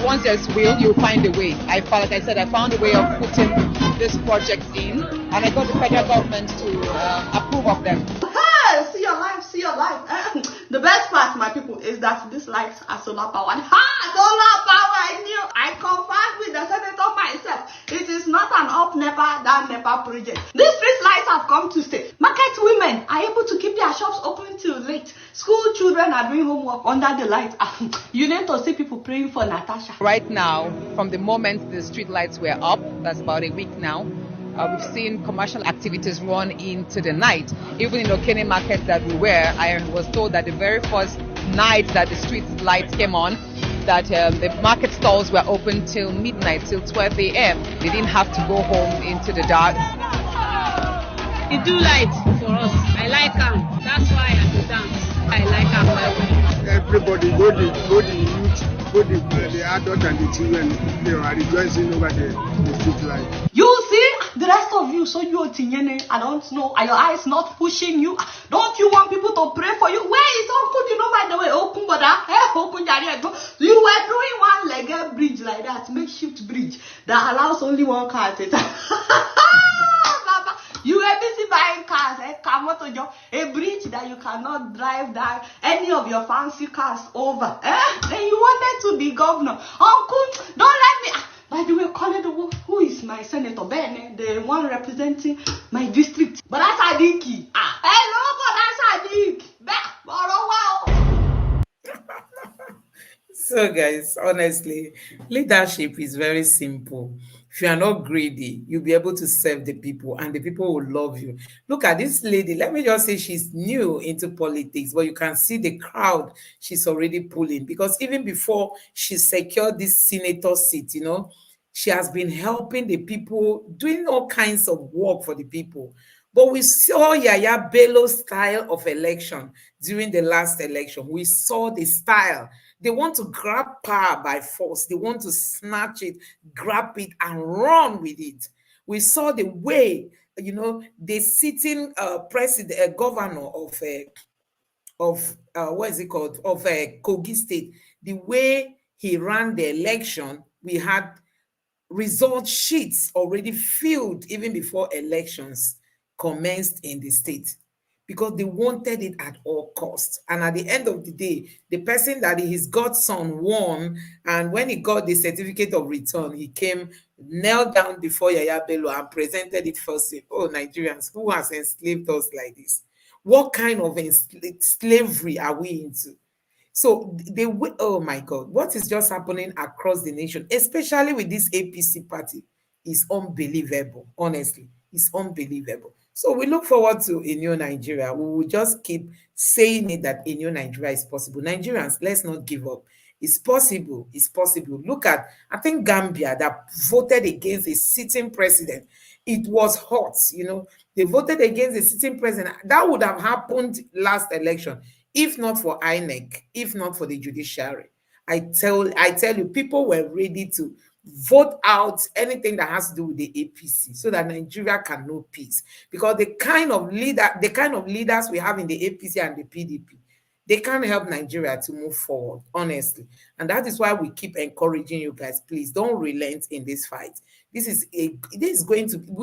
Speaker 13: Once leaders will, you'll find a way. Like I said, I found a way of putting this project in, and I got the federal government to approve of them.
Speaker 12: Hey, see your life, see your life. The best part, my people, is that these lights are solar powered. Solar power, I knew. I confirmed with the senator myself. It is not an up NEPA, down NEPA project. These street lights have come to stay. Market women are able to keep their shops open till late. School children are doing homework under the lights. You need to see people praying for Natasha.
Speaker 13: Right now, from the moment the street lights were up, that's about a week now, we've seen commercial activities run into the night. Even in Okene market that we were, I was told that the very first night that the street lights came on, that the market stalls were open till midnight, till 12 a.m. They didn't have to go home into the dark.
Speaker 14: It do light for us. I like them. That's why I have to dance. I like them well.
Speaker 11: Everybody, go the youth, go the adult and the children, they are rejoicing over the street light.
Speaker 12: You see, the rest of you, so you Tinyene, I don't know, are your eyes not pushing you? Don't you want people to pray for you? Where is Uncle? You know, by the way, open you were doing one-legged bridge like that, makeshift bridge that allows only one car at a time. You were busy buying cars, a bridge that you cannot drive down any of your fancy cars over. Then you wanted to be governor. Uncle, don't let me. By the way, Colin, who is my senator? Ben, the one representing my district. But that's Adiki. Hello, but that's Adik.
Speaker 1: So guys, honestly, leadership is very simple. If you are not greedy, you'll be able to serve the people and the people will love you. Look at this lady. Let me just say she's new into politics, but you can see the crowd she's already pulling, because even before she secured this senator seat, she has been helping the people, doing all kinds of work for the people. But we saw Yaya Bello's style of election during the last election. We saw the style. They want to grab power by force. They want to snatch it, grab it, and run with it. We saw the way, the sitting governor of what is it called, of Kogi State, the way he ran the election. We had result sheets already filled even before elections commenced in the state, because they wanted it at all costs. And at the end of the day, the person that his godson won, and when he got the certificate of return, he came, knelt down before Yaya Bello and presented it first. Saying, oh, Nigerians, who has enslaved us like this? What kind of slavery are we into? So oh my God, what is just happening across the nation, especially with this APC party, is unbelievable. Honestly, it's unbelievable. So we look forward to a new Nigeria. We will just keep saying it, that a new Nigeria is possible. Nigerians, let's not give up. It's possible. It's possible. Look at, I think, Gambia, that voted against a sitting president. It was hot, They voted against a sitting president. That would have happened last election, if not for INEC, if not for the judiciary. I tell you, people were ready to vote out anything that has to do with the APC so that Nigeria can know peace. Because the kind of leaders we have in the APC and the PDP, they can't help Nigeria to move forward, honestly. And that is why we keep encouraging you guys, please don't relent in this fight. We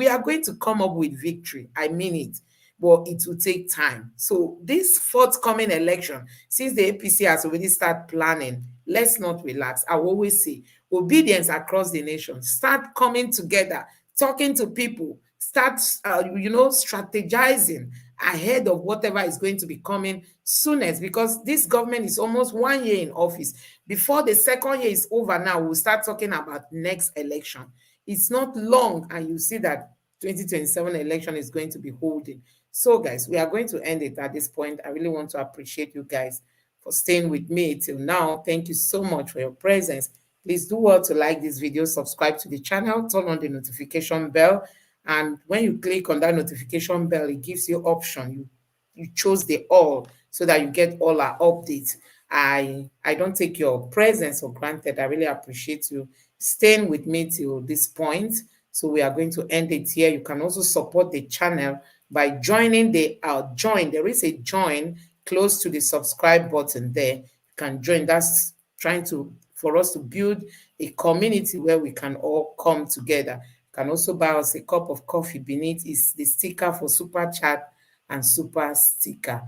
Speaker 1: are going to come up with victory. I mean it. But it will take time. So this forthcoming election, since the APC has already started planning, let's not relax. I will always say, obedience across the nation. Start coming together, talking to people, start, strategizing ahead of whatever is going to be coming soonest, because this government is almost 1 year in office. Before the second year is over now, we'll start talking about next election. It's not long, and you see that 2027 election is going to be holding. So guys, we are going to end it at this point. I really want to appreciate you guys for staying with me till now. Thank you so much for your presence. Please do well to like this video, subscribe to the channel, turn on the notification bell. And when you click on that notification bell, it gives you option. You chose the all so that you get all our updates. I don't take your presence for granted. I really appreciate you staying with me till this point. So we are going to end it here. You can also support the channel by joining the join. There is a join close to the subscribe button there. You can join. That's trying to for us to build a community where we can all come together. You can also buy us a cup of coffee. Beneath is the sticker for Super Chat and Super Sticker,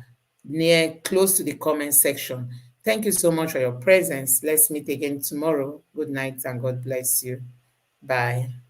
Speaker 1: close to the comment section. Thank you so much for your presence. Let's meet again tomorrow. Good night and God bless you. Bye.